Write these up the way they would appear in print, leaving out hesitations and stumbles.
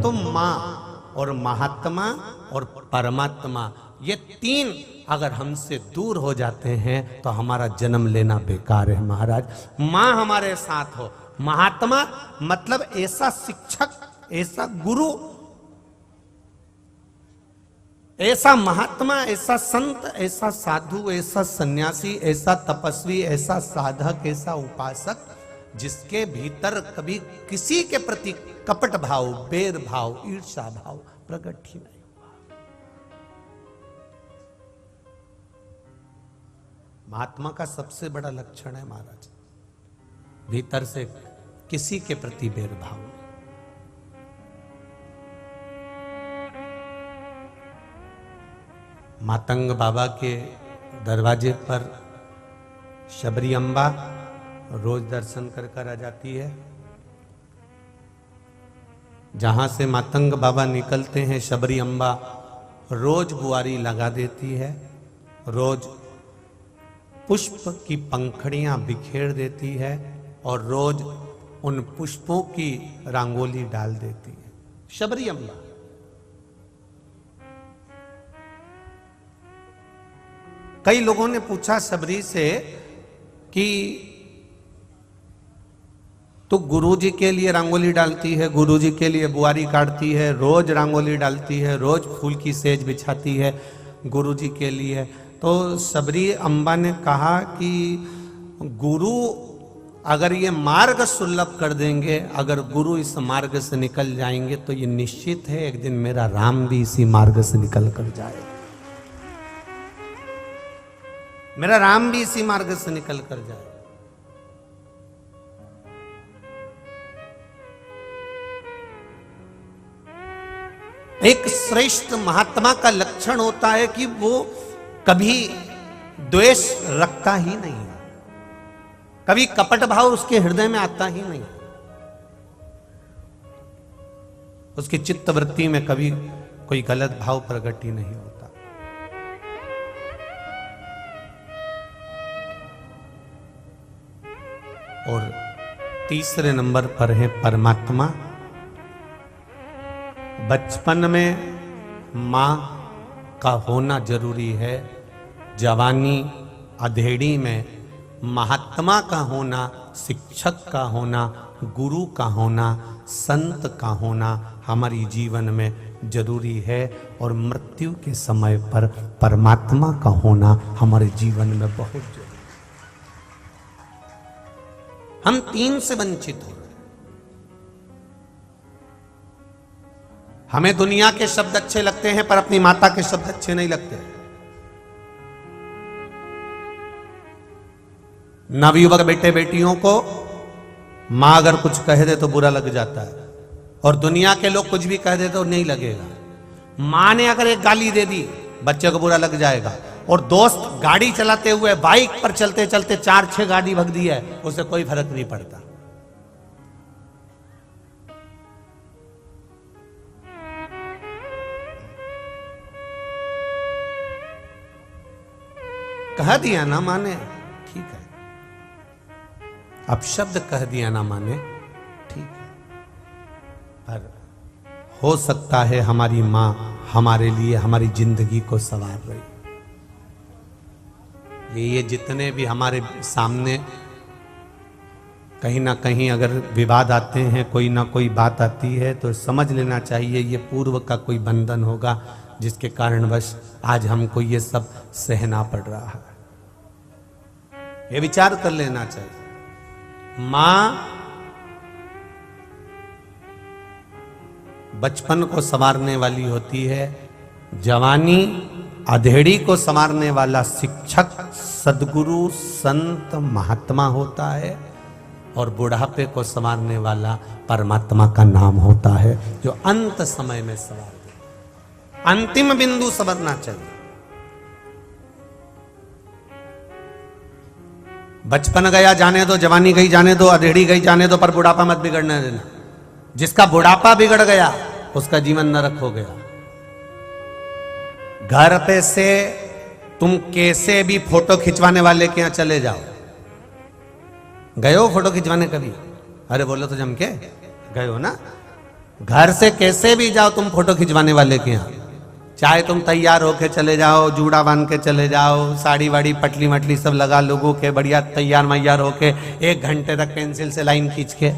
तो माँ और महात्मा और परमात्मा, ये तीन अगर हमसे दूर हो जाते हैं तो हमारा जन्म लेना बेकार है महाराज। माँ हमारे साथ हो, महात्मा मतलब ऐसा शिक्षक, ऐसा गुरु, ऐसा महात्मा, ऐसा संत, ऐसा साधु, ऐसा सन्यासी, ऐसा तपस्वी, ऐसा साधक, ऐसा उपासक जिसके भीतर कभी किसी के प्रति कपट भाव, बैर भाव, ईर्ष्या भाव प्रकट ही नहीं। महात्मा का सबसे बड़ा लक्षण है महाराज, भीतर से किसी के प्रति बैर भाव नहीं। मातंग बाबा के दरवाजे पर शबरी अम्बा रोज दर्शन कर आ जाती है। जहां से मातंग बाबा निकलते हैं, शबरी अम्बा रोज बुआरी लगा देती है, रोज पुष्प की पंखड़ियां बिखेर देती है और रोज उन पुष्पों की रंगोली डाल देती है शबरी अम्बा। कई लोगों ने पूछा शबरी से कि तो गुरुजी के लिए रंगोली डालती है, गुरुजी के लिए बुआरी काटती है, रोज रंगोली डालती है, रोज फूल की सेज बिछाती है गुरुजी के लिए। तो शबरी अम्बा ने कहा कि गुरु अगर ये मार्ग सुलभ कर देंगे, अगर गुरु इस मार्ग से निकल जाएंगे तो ये निश्चित है एक दिन मेरा राम भी इसी मार्ग से निकल कर जाएगा, मेरा राम भी इसी मार्ग से निकल कर जाए। एक श्रेष्ठ महात्मा का लक्षण होता है कि वो कभी द्वेष रखता ही नहीं, कभी कपट भाव उसके हृदय में आता ही नहीं, उसकी चित्तवृत्ति में कभी कोई गलत भाव प्रकट ही नहीं होता। और तीसरे नंबर पर है परमात्मा। बचपन में मां का होना जरूरी है, जवानी अधेड़ी में महात्मा का होना, शिक्षक का होना, गुरु का होना, संत का होना हमारी जीवन में जरूरी है। और मृत्यु के समय पर परमात्मा का होना हमारे जीवन में बहुत जरूरी। हम तीन से वंचित हो रहे हैं। हमें दुनिया के शब्द अच्छे लगते हैं पर अपनी माता के शब्द अच्छे नहीं लगते। नवयुवक बेटे बेटियों को मां अगर कुछ कह दे तो बुरा लग जाता है, और दुनिया के लोग कुछ भी कह दे तो नहीं लगेगा। मां ने अगर एक गाली दे दी बच्चे को बुरा लग जाएगा, और दोस्त गाड़ी चलाते हुए बाइक पर चलते चलते 4-6 गाड़ी भग दी है, उसे कोई फर्क नहीं पड़ता। कह दिया ना माने, ठीक है, अब शब्द कह दिया ना माने, ठीक है, पर हो सकता है हमारी मां हमारे लिए हमारी जिंदगी को संवार रही। ये जितने भी हमारे सामने कहीं ना कहीं अगर विवाद आते हैं, कोई ना कोई बात आती है, तो समझ लेना चाहिए ये पूर्व का कोई बंधन होगा जिसके कारणवश आज हमको ये सब सहना पड़ रहा है। ये विचार कर लेना चाहिए। मां बचपन को संवारने वाली होती है, जवानी अधेड़ी को संवारने वाला शिक्षक सदगुरु संत महात्मा होता है, और बुढ़ापे को संवारने वाला परमात्मा का नाम होता है जो अंत समय में संवार दे। अंतिम बिंदु संवरना चाहिए। बचपन गया जाने दो, जवानी गई जाने दो, अधेड़ी गई जाने दो, पर बुढ़ापा मत बिगड़ने देना। जिसका बुढ़ापा बिगड़ गया उसका जीवन नरक हो गया। घर पे से तुम कैसे भी फोटो खिंचवाने वाले के यहां चले जाओ, गए हो फोटो खिंचवाने कभी? अरे बोलो तो जम के गए हो ना। घर से कैसे भी जाओ तुम फोटो खिंचवाने वाले के यहाँ, चाहे तुम तैयार होके चले जाओ, जूड़ा बांध के चले जाओ, साड़ी वाड़ी पटली मटली सब लगा लोगों के बढ़िया तैयार मैयार होके 1 घंटे तक पेंसिल से लाइन खींच के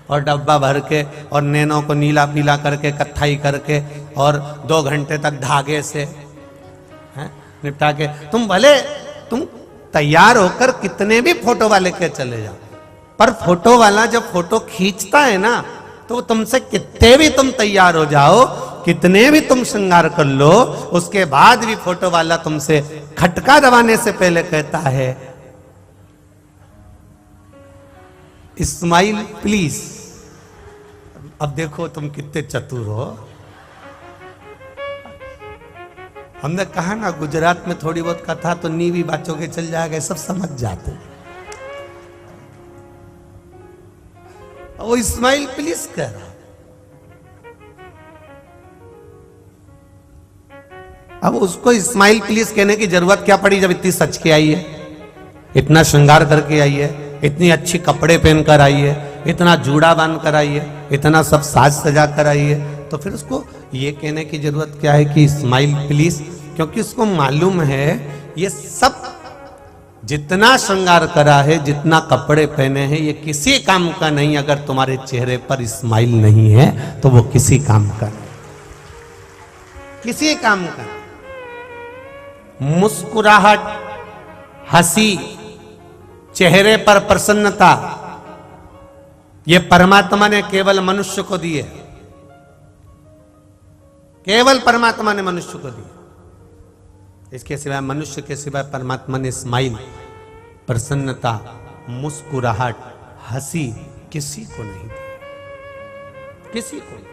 और डब्बा भर के और नैनों को नीला पीला करके कत्थाई करके और 2 घंटे तक धागे से निपटा के तुम तैयार होकर कितने भी फोटो वाले के चले जाओ, पर फोटो वाला जब फोटो खींचता है ना तो तुमसे कितने भी तुम तैयार हो जाओ, कितने भी तुम श्रृंगार कर लो, उसके बाद भी फोटो वाला तुमसे खटका दबाने से पहले कहता है स्माइल प्लीज। अब देखो तुम कितने चतुर हो। हमने कहा ना गुजरात में थोड़ी बहुत कथा तो नीवी बातों के चल जाएगा, सब समझ जाते। वो स्माइल प्लीज कह रहा। अब उसको स्माइल प्लीज कहने की जरूरत क्या पड़ी जब इतनी सच के आई है, इतना श्रृंगार करके आई है, इतनी अच्छी कपड़े पहन कर आई है, इतना जूड़ा बांध कर आई है, इतना सब साज सजा कर आई है, तो फिर उसको ये कहने की जरूरत क्या है कि स्माइल प्लीज? क्योंकि उसको मालूम है ये सब जितना श्रृंगार करा है, जितना कपड़े पहने हैं, ये किसी काम का नहीं। अगर तुम्हारे चेहरे पर स्माइल नहीं है तो वो किसी काम का नहीं, किसी काम का। मुस्कुराहट, हंसी, चेहरे पर प्रसन्नता, ये परमात्मा ने केवल मनुष्य को दी है, केवल परमात्मा ने मनुष्य को दी। इसके सिवाय, मनुष्य के सिवाय परमात्मा ने स्माइल, प्रसन्नता, मुस्कुराहट, हंसी किसी को नहीं दी, किसी को नहीं।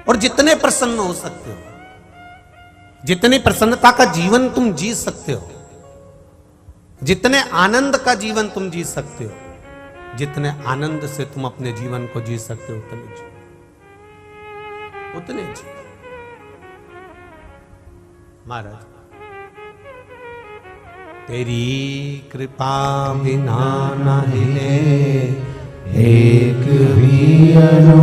और जितने प्रसन्न हो सकते हो, जितनी प्रसन्नता का जीवन तुम जी सकते हो, जितने आनंद का जीवन तुम जी सकते हो, जितने आनंद से तुम अपने जीवन को जी सकते हो, उतने जी, उतने जी। महाराज, तेरी कृपा बिना न हिले एक भी अणु,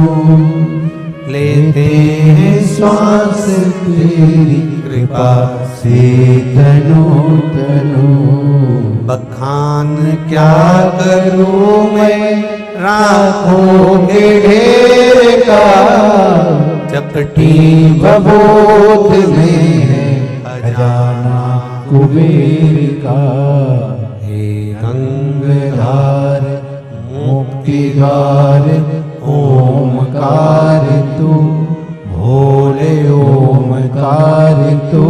लेते हैं श्वास तेरी कृपा से तनो तनो। बखान क्या करूं मैं राखों के ढेर का, चपटी बबोध में है खजाना कुबेर का। हे गंगाधार मुक्तिदार ओमकार तू, भोले ओमकार तू,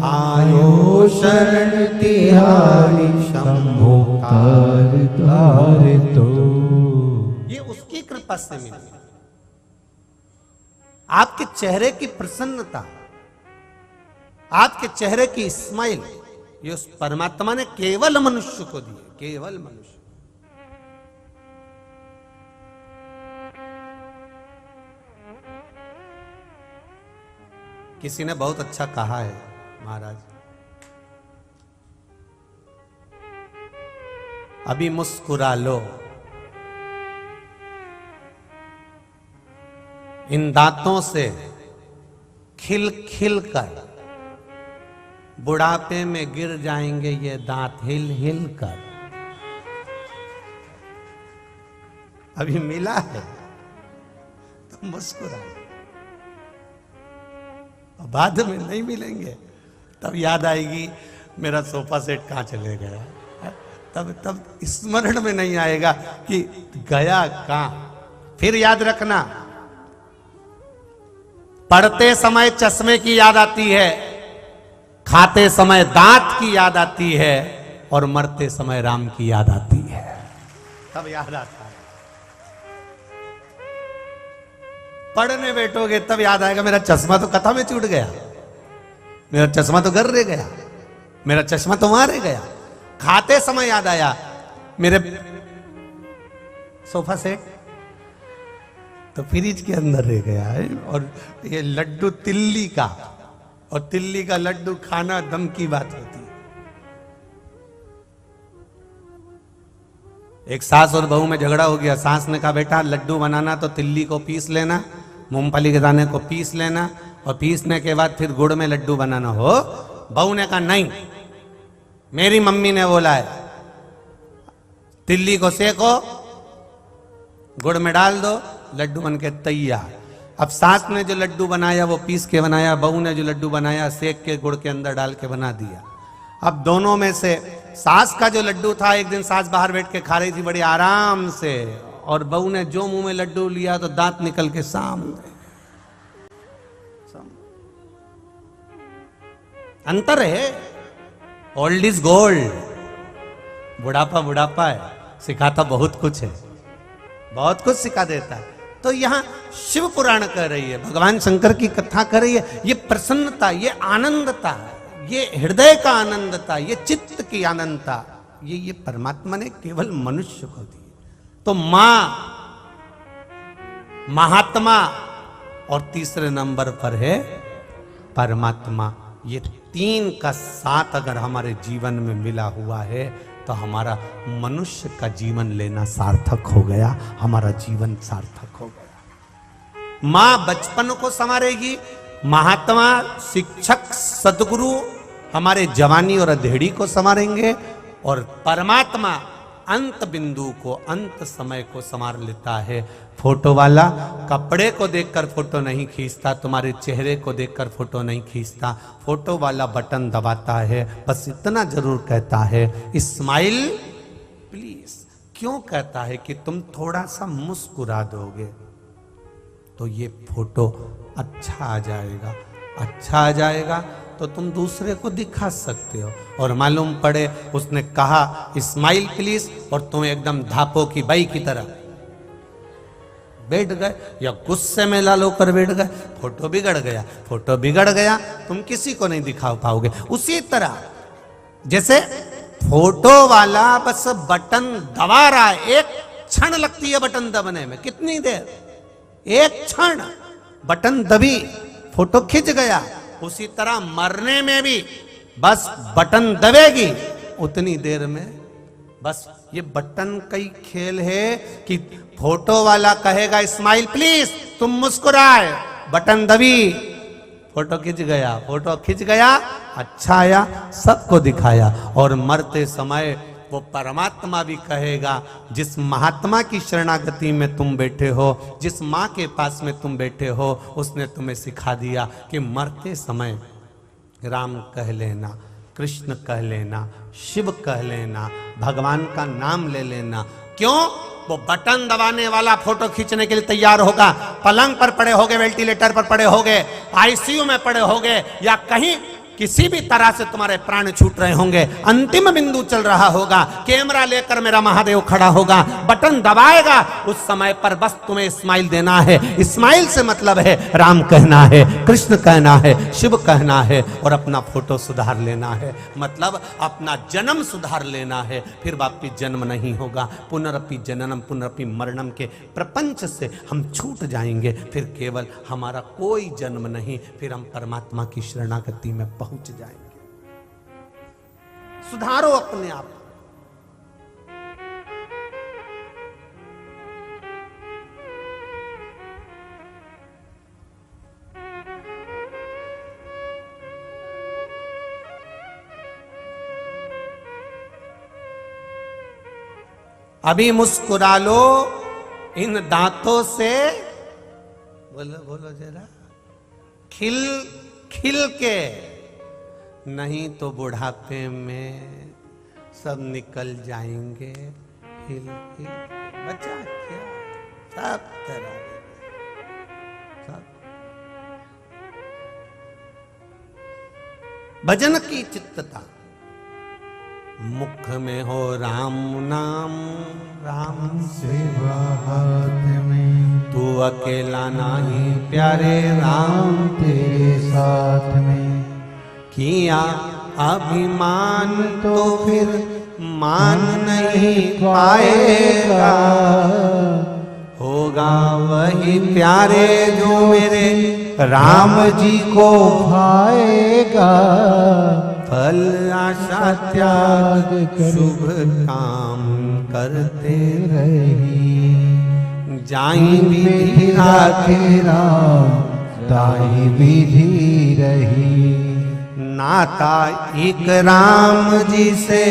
आयो शरण तिहारी शंभो कार तार तो। ये उसकी कृपा से मिली। आपके चेहरे की प्रसन्नता, आपके चेहरे की स्माइल, ये उस परमात्मा ने केवल मनुष्य को दी, केवल मनुष्य। किसी ने बहुत अच्छा कहा है महाराज, अभी मुस्कुरा लो, इन दांतों से खिल खिल कर बुढ़ापे में गिर जाएंगे ये दांत हिल हिल कर। अभी मिला है तो मुस्कुरा, बाद में नहीं मिलेंगे तब याद आएगी मेरा सोफा सेट कहां चले गया, तब स्मरण में नहीं आएगा कि गया कहां। फिर याद रखना, पढ़ते समय चश्मे की याद आती है, खाते समय दांत की याद आती है, और मरते समय राम की याद आती है, तब याद आता है। पढ़ने बैठोगे तब याद आएगा मेरा चश्मा तो कथा में छूट गया, मेरा चश्मा तो घर रह गया, मेरा चश्मा तो वहां रह गया। खाते समय याद आया मेरे सोफा सेट तो फ्रिज के अंदर रह गया है, और ये लड्डू तिल्ली का, और तिल्ली का लड्डू खाना दम की बात होती है। एक सास और बहू में झगड़ा हो गया। सास ने कहा बेटा लड्डू बनाना तो तिल्ली को पीस लेना, मूंगफली के दाने को पीस लेना और पीसने के बाद फिर गुड़ में लड्डू बनाना हो। बहू ने कहा नहीं, मेरी मम्मी ने बोला है तिल्ली को सेको, गुड़ में डाल दो, लड्डू बन के तैयार। अब सास ने जो लड्डू बनाया वो पीस के बनाया, बहू ने जो लड्डू बनाया सेक के गुड़ के अंदर डाल के बना दिया। अब दोनों में से सास का जो लड्डू था, एक दिन सास बाहर बैठ के खा रही थी बड़ी आराम से, और बहू ने जो मुंह में लड्डू लिया तो दांत निकल के सामने। अंतर है, ओल्ड इज गोल्ड। बुढ़ापा बुढ़ापा है, सिखाता बहुत कुछ है, बहुत कुछ सिखा देता है। तो यहां शिव पुराण कह रही है, भगवान शंकर की कथा कर रही है। ये प्रसन्नता, ये आनंदता, ये हृदय का आनंदता, ये चित्त की आनंदता, ये परमात्मा ने केवल मनुष्य को दी। तो मां, महात्मा और तीसरे नंबर पर है परमात्मा। ये तीन का साथ अगर हमारे जीवन में मिला हुआ है तो हमारा मनुष्य का जीवन लेना सार्थक हो गया, हमारा जीवन सार्थक हो गया। मां बचपन को संवारेगी, महात्मा शिक्षक सदगुरु हमारे जवानी और अधेड़ी को संवारेंगे, और परमात्मा अंत बिंदु को, अंत समय को संवार लेता है। फोटो वाला कपड़े को देखकर फोटो नहीं खींचता, तुम्हारे चेहरे को देखकर फोटो नहीं खींचता, फोटो वाला बटन दबाता है। बस इतना जरूर कहता है स्माइल प्लीज। क्यों कहता है कि तुम थोड़ा सा मुस्कुरा दोगे तो ये फोटो अच्छा आ जाएगा, अच्छा आ जाएगा तो तुम दूसरे को दिखा सकते हो। और मालूम पड़े उसने कहा स्माइल प्लीज और तुम एकदम धापो की बाई की तरह बैठ गए या गुस्से में लाल होकर बैठ गए, फोटो बिगड़ गया। फोटो बिगड़ गया, तुम किसी को नहीं दिखा पाओगे। उसी तरह जैसे फोटो वाला बस बटन दबा रहा है, एक क्षण लगती है बटन दबाने में, कितनी देर, एक क्षण बटन दबी, फोटो खिंच गया। उसी तरह मरने में भी बस बटन दबेगी, उतनी देर में बस ये बटन कई खेल है कि फोटो वाला कहेगा स्माइल प्लीज, तुम मुस्कुराए, बटन दबी, फोटो खिंच गया, फोटो खिंच गया, अच्छा आया, सबको दिखाया। और मरते समय वो परमात्मा भी कहेगा, जिस महात्मा की शरणागति में तुम बैठे हो, जिस माँ के पास में तुम बैठे हो, उसने तुम्हें सिखा दिया कि मरते समय राम कह लेना, कृष्ण कह लेना, शिव कह लेना, भगवान का नाम ले लेना। क्यों? वो बटन दबाने वाला फोटो खींचने के लिए तैयार होगा, पलंग पर पड़े होगे, वेंटिलेटर पर पड़े होगे, आईसीयू में पड़े होगे, या कहीं किसी भी तरह से तुम्हारे प्राण छूट रहे होंगे, अंतिम बिंदु चल रहा होगा, कैमरा लेकर मेरा महादेव खड़ा होगा, बटन दबाएगा, उस समय पर बस तुम्हें स्माइल देना है। स्माइल से मतलब है राम कहना है, कृष्ण कहना है, शिव कहना है, और अपना फोटो सुधार लेना है, मतलब अपना जन्म सुधार लेना है। फिर वापिस जन्म नहीं होगा, पुनरपि जननम पुनरपि मरणम के प्रपंच से हम छूट जाएंगे। फिर केवल हमारा कोई जन्म नहीं, फिर हम परमात्मा की शरणागति में पहुंच जाएंगे। सुधारो अपने आप। अभी मुस्कुरा लो इन दांतों से, बोलो बोलो जरा, खिल खिल के, नहीं तो बुढ़ापे में सब निकल जाएंगे हिल हिल। बचा क्या, सब तरह सब। भजन की चित्तता, मुख में हो राम नाम, राम सेवा हाथ में, तू अकेला नहीं प्यारे राम तेरे साथ में। किया अभिमान तो फिर मान नहीं पाएगा, होगा वही प्यारे जो मेरे राम जी को भाएगा। फल आशा त्याग शुभ काम करते रही। जाई विधि राखे राम ताहि विधि रही। नाता एक राम जी से।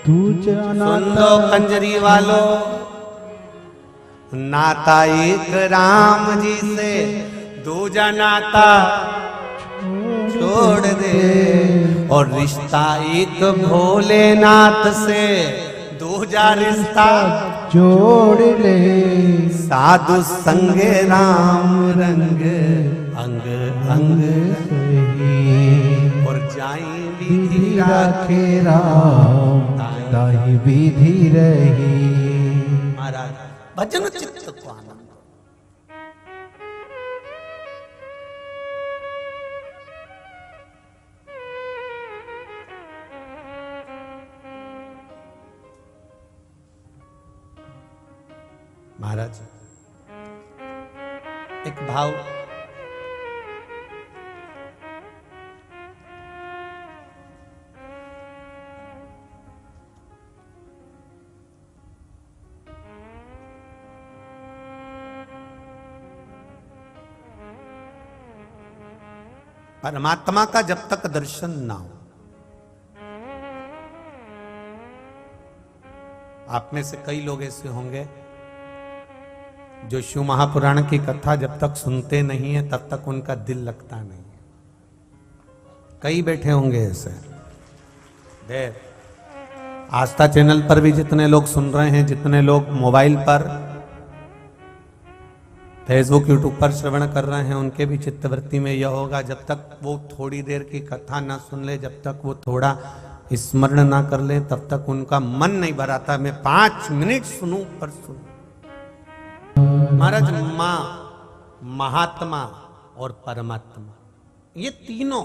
तू सुन लो कंजरी वालों, नाता एक राम जी से, दूजा नाता छोड़ दे। और रिश्ता एक भोलेनाथ से, दूजा रिश्ता जोड़ ले। साधु संगे राम रंग अंग अंग सही। और जाई विधि विधि राखे राम ताहि विधि रही। महाराज भजन चित्त को आनंद। महाराज एक भाव परमात्मा का जब तक दर्शन ना हो, आप में से कई लोग ऐसे होंगे जो शिव महापुराण की कथा जब तक सुनते नहीं है तब तक उनका दिल लगता नहीं है। कई बैठे होंगे ऐसे। देख, आस्था चैनल पर भी जितने लोग सुन रहे हैं, जितने लोग मोबाइल पर, फेसबुक यूट्यूब पर श्रवण कर रहे हैं, उनके भी चित्तवृत्ति में यह होगा, जब तक वो थोड़ी देर की कथा ना सुन ले, जब तक वो थोड़ा स्मरण ना कर ले, तब तक उनका मन नहीं भराता। मैं 5 मिनट सुनूं पर सुनूं। महाराज मां, महात्मा और परमात्मा, ये तीनों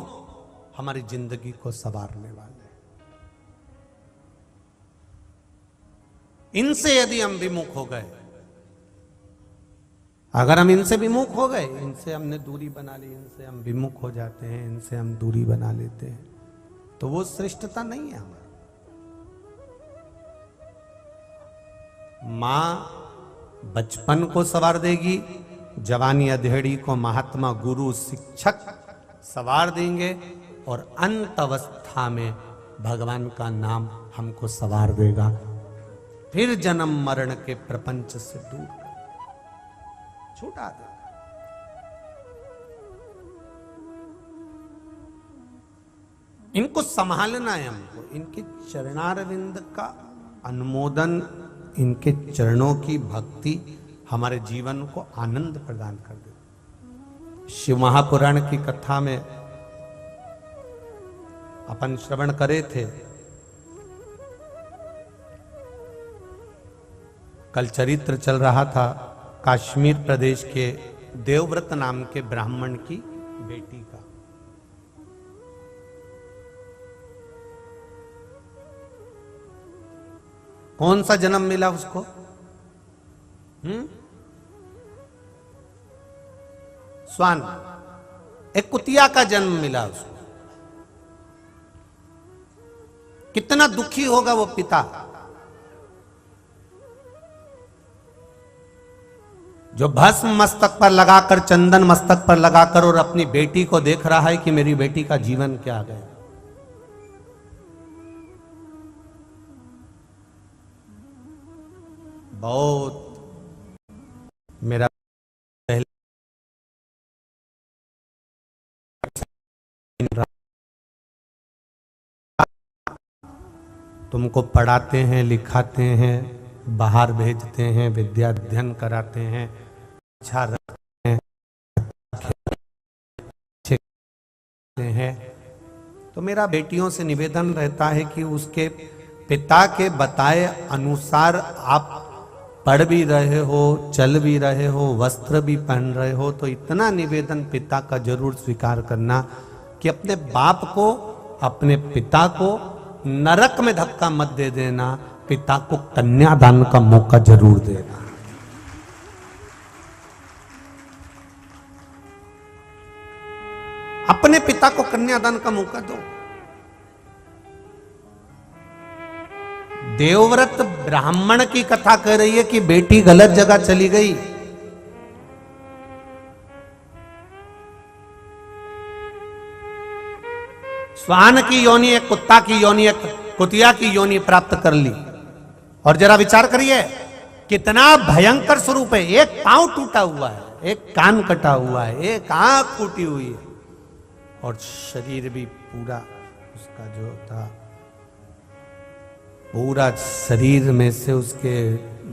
हमारी जिंदगी को संवारने वाले हैं। इनसे यदि हम विमुख हो गए, अगर हम इनसे विमुख हो गए, इनसे हमने दूरी बना ली, इनसे हम विमुख हो जाते हैं, इनसे हम दूरी बना लेते हैं, तो वो श्रेष्ठता नहीं है हमारी। मां बचपन को संवार देगी, जवानी अधेड़ी को महात्मा गुरु शिक्षक संवार देंगे, और अंत अवस्था में भगवान का नाम हमको संवार देगा। फिर जन्म मरण के प्रपंच से दूर छुटा देगा। इनको संभालना है हमको, इनके चरणारविंद का अनुमोदन, इनके चरणों की भक्ति हमारे जीवन को आनंद प्रदान कर दे। शिव महापुराण की कथा में अपन श्रवण करे थे, कल चरित्र चल रहा था कश्मीर प्रदेश के देवव्रत नाम के ब्राह्मण की बेटी का। कौन सा जन्म मिला उसको? स्वान, एक कुतिया का जन्म मिला उसको। कितना दुखी होगा वो पिता, जो भस्म मस्तक पर लगाकर, चंदन मस्तक पर लगाकर और अपनी बेटी को देख रहा है कि मेरी बेटी का जीवन क्या गया। बहुत मेरा तुमको पढ़ाते हैं, लिखाते हैं, बाहर भेजते हैं, विद्या अध्ययन कराते हैं, अच्छा रखते हैं, तो मेरा बेटियों से निवेदन रहता है कि उसके पिता के बताए अनुसार आप पढ़ भी रहे हो, चल भी रहे हो, वस्त्र भी पहन रहे हो, तो इतना निवेदन पिता का जरूर स्वीकार करना कि अपने बाप को, अपने पिता को नरक में धक्का मत दे देना, पिता को कन्यादान का मौका जरूर देना। अपने पिता को कन्यादान का मौका दो। देवव्रत ब्राह्मण की कथा कह रही है कि बेटी गलत जगह चली गई। श्वान की योनि, एक कुत्ता की योनि, एक कुतिया की योनि प्राप्त कर ली। और जरा विचार करिए कितना भयंकर स्वरूप है। एक पांव टूटा हुआ है, एक कान कटा हुआ है, एक आंख फूटी हुई है, और शरीर भी पूरा उसका जो था, पूरा शरीर में से उसके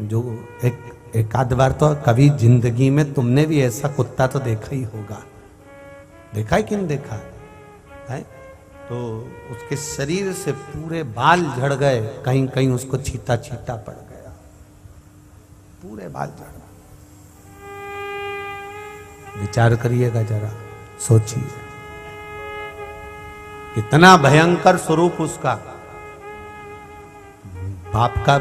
जो एक आध बार तो कभी जिंदगी में तुमने भी ऐसा कुत्ता तो देखा ही होगा। देखा है कि नहीं देखा है? तो उसके शरीर से पूरे बाल झड़ गए, कहीं कहीं उसको छींटा छींटा पड़ गया, पूरे बाल झड़ गए। विचार करिएगा जरा, सोचिए कितना भयंकर स्वरूप उसका। बाप का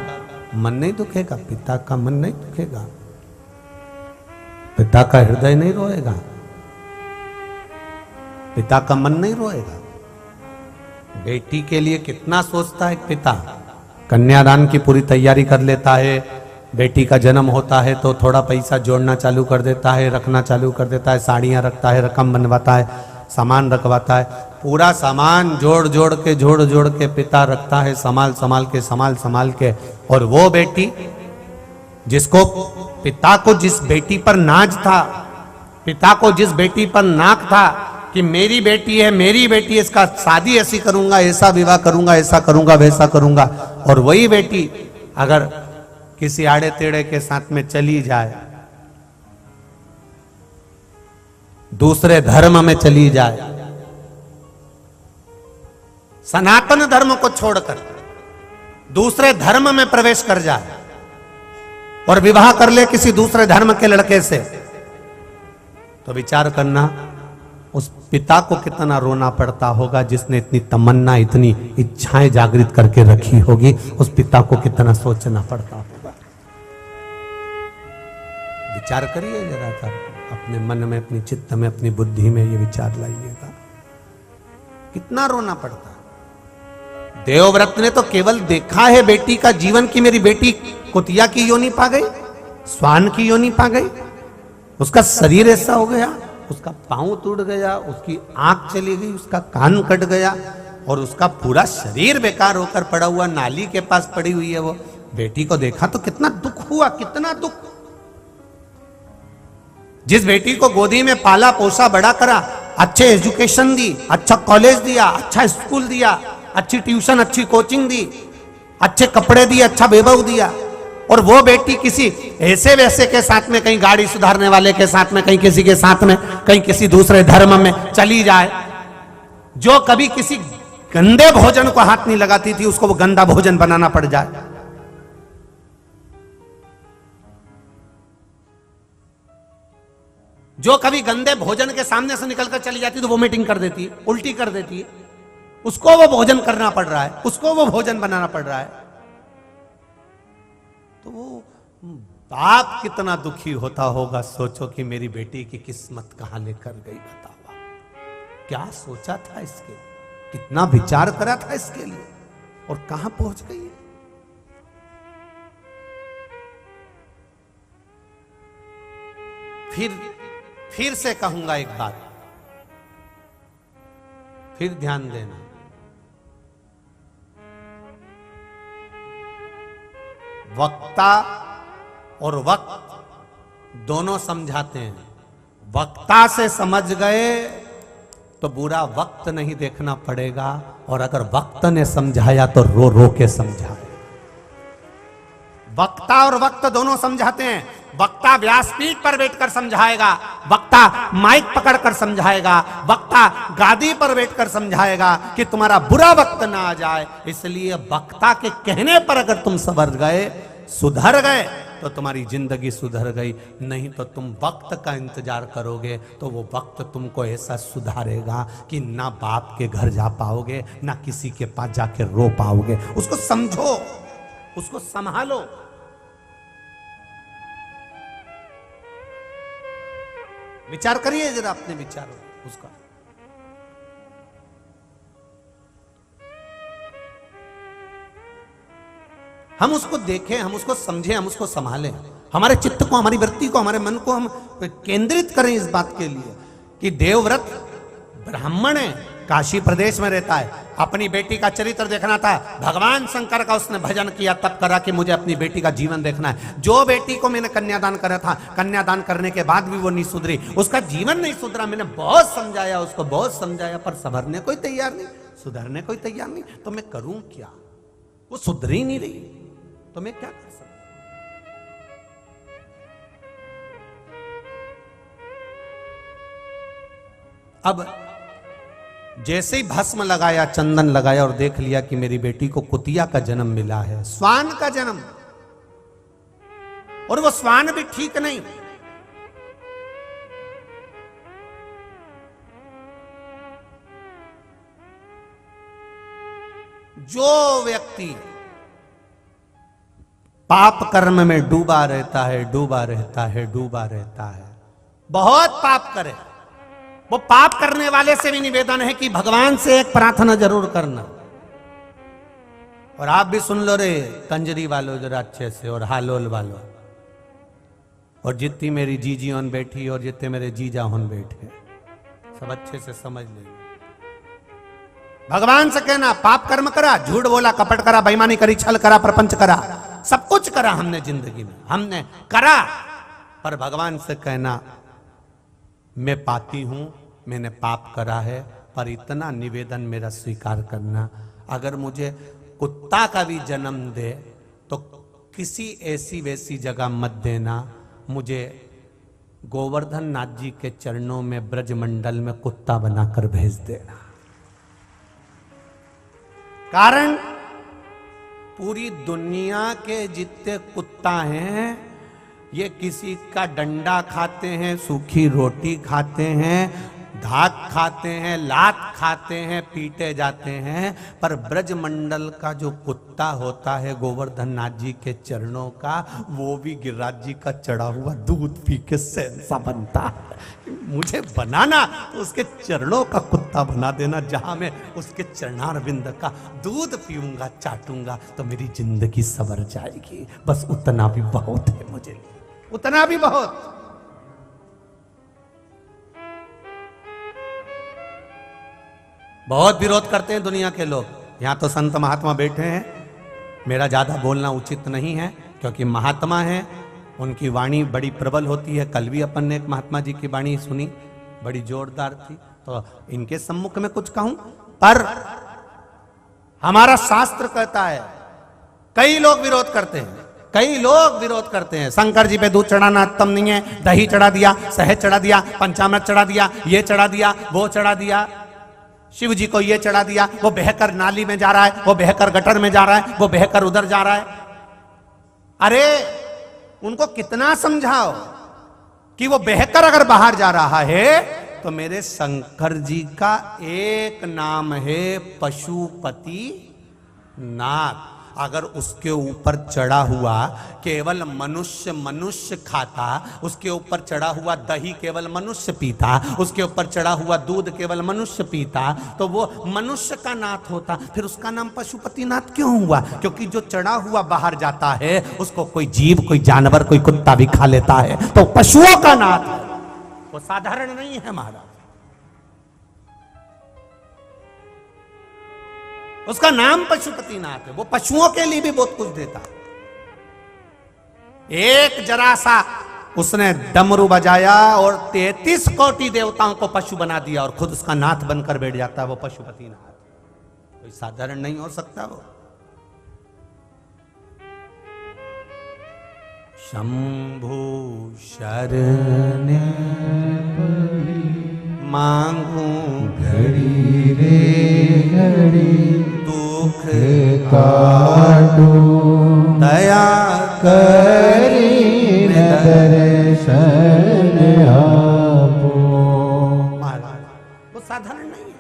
मन नहीं दुखेगा, पिता का मन नहीं दुखेगा, पिता का हृदय नहीं रोएगा, पिता का मन नहीं रोएगा। बेटी के लिए कितना सोचता है पिता। कन्यादान की पूरी तैयारी कर लेता है, बेटी का जन्म होता है तो थोड़ा पैसा जोड़ना चालू कर देता है, रखना चालू कर देता है, साड़ियां रखता है, रकम बनवाता है, सामान रखवाता है, पूरा सामान जोड़ जोड़ के पिता रखता है, संभाल के। और वो बेटी जिसको, पिता को जिस बेटी पर नाज था, पिता को जिस बेटी पर नाक था कि मेरी बेटी है, मेरी बेटी है, इसका शादी ऐसी करूंगा, ऐसा विवाह करूंगा, ऐसा करूंगा, वैसा करूंगा, और वही बेटी अगर किसी आड़े टेढ़े के साथ में चली जाए, दूसरे धर्म में चली जाए, सनातन धर्म को छोड़कर दूसरे धर्म में प्रवेश कर जाए और विवाह कर ले किसी दूसरे धर्म के लड़के से, तो विचार करना उस पिता को कितना रोना पड़ता होगा जिसने इतनी तमन्ना, इतनी इच्छाएं जागृत करके रखी होगी। उस पिता को कितना सोचना पड़ता होगा। विचार करिए जरा सा, अपने मन में, अपनी चित्त में, अपनी बुद्धि में ये विचार लाइएगा, कितना रोना पड़ता। देवव्रत ने तो केवल देखा है बेटी का जीवन कि मेरी बेटी कुतिया की योनि पा गई, श्वान की योनि पा गई, उसका शरीर ऐसा हो गया, उसका पांव टूट गया, उसकी आंख चली गई, उसका कान कट गया, और उसका पूरा शरीर बेकार होकर पड़ा हुआ नाली के पास पड़ी हुई है। वो बेटी को देखा तो कितना दुख हुआ, कितना दुख। जिस बेटी को गोदी में पाला पोसा बड़ा करा, अच्छे एजुकेशन दी, अच्छा कॉलेज दिया, अच्छा स्कूल दिया, अच्छी ट्यूशन, अच्छी कोचिंग दी, अच्छे कपड़े दिए, अच्छा वैभव दिया, और वो बेटी किसी ऐसे वैसे के साथ में, कहीं गाड़ी सुधारने वाले के साथ में, कहीं किसी के साथ में, कहीं किसी दूसरे धर्म में चली जाए, जो कभी किसी गंदे भोजन को हाथ नहीं लगाती थी, उसको वो गंदा भोजन बनाना पड़ जाए। जो कभी गंदे भोजन के सामने से निकलकर चली जाती तो वोमिटिंग कर देती है, उल्टी कर देती है, उसको वो भोजन करना पड़ रहा है, उसको वो भोजन बनाना पड़ रहा है। तो वो बाप कितना दुखी होता होगा। सोचो कि मेरी बेटी की किस्मत कहां लेकर गई, बताओ क्या सोचा था इसके, कितना विचार करा था इसके लिए, और कहां पहुंच गई है। फिर से कहूंगा एक बात, फिर ध्यान देना। वक्ता और वक्त दोनों समझाते हैं। वक्ता से समझ गए तो बुरा वक्त नहीं देखना पड़ेगा, और अगर वक्त ने समझाया तो रो रो के समझाए। वक्ता और वक्त दोनों समझाते हैं। वक्ता व्यासपीठ पर बैठकर समझाएगा, वक्ता माइक पकड़कर समझाएगा, वक्ता गादी पर बैठकर समझाएगा कि तुम्हारा बुरा वक्त ना आ जाए। इसलिए वक्ता के कहने पर अगर तुम संवर गए, सुधर गए, तो तुम्हारी जिंदगी सुधर गई। नहीं तो तुम वक्त का इंतजार करोगे तो वो वक्त तुमको ऐसा सुधारेगा कि ना बाप के घर जा पाओगे, ना किसी के पास जाके रो पाओगे। उसको समझो, उसको संभालो। विचार करिए जरा अपने विचारों उसका। हम उसको देखें, हम उसको समझें, हम उसको संभालें, हमारे चित्त को, हमारी वृत्ति को, हमारे मन को हम केंद्रित करें इस बात के लिए कि देवव्रत ब्राह्मण है, काशी प्रदेश में रहता है, अपनी बेटी का चरित्र देखना था, भगवान शंकर का उसने भजन किया, तब करा कि मुझे अपनी बेटी का जीवन देखना है। जो बेटी को मैंने कन्यादान करा था, कन्यादान करने के बाद भी वो नहीं सुधरी, उसका जीवन नहीं सुधरा, मैंने बहुत समझाया उसको, बहुत समझाया, पर संभरने कोई तैयार नहीं, सुधरने कोई तैयार नहीं, तो मैं करूं क्या? वो सुधर ही नहीं रही, तो मैं क्या कर सकता? अब जैसे ही भस्म लगाया, चंदन लगाया और देख लिया कि मेरी बेटी को कुतिया का जन्म मिला है, स्वान का जन्म, और वो स्वान भी ठीक नहीं, जो व्यक्ति पाप कर्म में डूबा रहता है, डूबा रहता है, डूबा रहता है, बहुत पाप करे, वो पाप करने वाले से भी निवेदन है कि भगवान से एक प्रार्थना जरूर करना। और आप भी सुन लो रे कंजरी वालों जरा अच्छे से, और हालोल वालों, और जितनी मेरी जीजी होन बैठी और जितने मेरे जीजा होन बैठे, सब अच्छे से समझ लेंगे। भगवान से कहना, पाप कर्म करा, झूठ बोला, कपट करा, बेईमानी करी, छल करा, प्रपंच करा, सब कुछ करा हमने जिंदगी में, हमने करा, पर भगवान से कहना मैं पाती हूं, मैंने पाप करा है, पर इतना निवेदन मेरा स्वीकार करना, अगर मुझे कुत्ता का भी जन्म दे तो किसी ऐसी वैसी जगह मत देना, मुझे गोवर्धन नाथ जी के चरणों में ब्रजमंडल में कुत्ता बनाकर भेज देना। कारण पूरी दुनिया के जितने कुत्ता हैं, ये किसी का डंडा खाते हैं, सूखी रोटी खाते हैं, धाक खाते हैं, लात खाते हैं, पीटे जाते हैं, पर ब्रजमंडल का जो कुत्ता होता है गोवर्धन नाथ जी के चरणों का, वो भी गिरिराज जी का चढ़ा हुआ दूध पी के सहसा बनता है। मुझे बनाना तो उसके चरणों का कुत्ता बना देना, जहां मैं उसके चरणारविंद का दूध पीऊंगा, चाटूंगा, तो मेरी जिंदगी संवर जाएगी। बस उतना भी बहुत है मुझे, उतना भी बहुत। बहुत विरोध करते हैं दुनिया के लोग, यहां तो संत महात्मा बैठे हैं, मेरा ज्यादा बोलना उचित नहीं है, क्योंकि महात्मा हैं, उनकी वाणी बड़ी प्रबल होती है। कल भी अपन ने एक महात्मा जी की वाणी सुनी, बड़ी जोरदार थी, तो इनके सम्मुख में कुछ कहूं, पर हमारा शास्त्र कहता है, कई लोग विरोध करते हैं, कई लोग विरोध करते हैं, शंकर जी पे दूध चढ़ाना उत्तम नहीं है, दही चढ़ा दिया, शहद चढ़ा दिया, पंचामृत चढ़ा दिया, ये चढ़ा दिया, वो चढ़ा दिया, शिव जी को ये चढ़ा दिया, वो बहकर नाली में जा रहा है, वो बहकर गटर में जा रहा है, वो बहकर उधर जा रहा है। अरे उनको कितना समझाओ कि वो बहकर अगर बाहर जा रहा है, तो मेरे शंकर जी का एक नाम है पशुपति नाथ। अगर उसके ऊपर चढ़ा हुआ केवल मनुष्य मनुष्य खाता, उसके ऊपर चढ़ा हुआ दही केवल मनुष्य पीता, उसके ऊपर चढ़ा हुआ दूध केवल मनुष्य पीता, तो वो मनुष्य का नाथ होता। फिर उसका नाम पशुपति नाथ क्यों हुआ? क्योंकि जो चढ़ा हुआ बाहर जाता है उसको कोई जीव, कोई जानवर, कोई कुत्ता भी खा लेता है, तो पशुओं का नाथ है, वो साधारण नहीं है महाराज। उसका नाम पशुपतिनाथ है, वो पशुओं के लिए भी बहुत कुछ देता है। एक जरा सा उसने डमरू बजाया और 33 कोटि देवताओं को पशु बना दिया, और खुद उसका नाथ बनकर बैठ जाता है वो पशुपतिनाथ। कोई साधारण नहीं हो सकता वो। शंभु शरण मांगू घड़ी रे घड़ी दुख काटू, दया करी दर्शन आपो। महाराज वो साधारण नहीं है,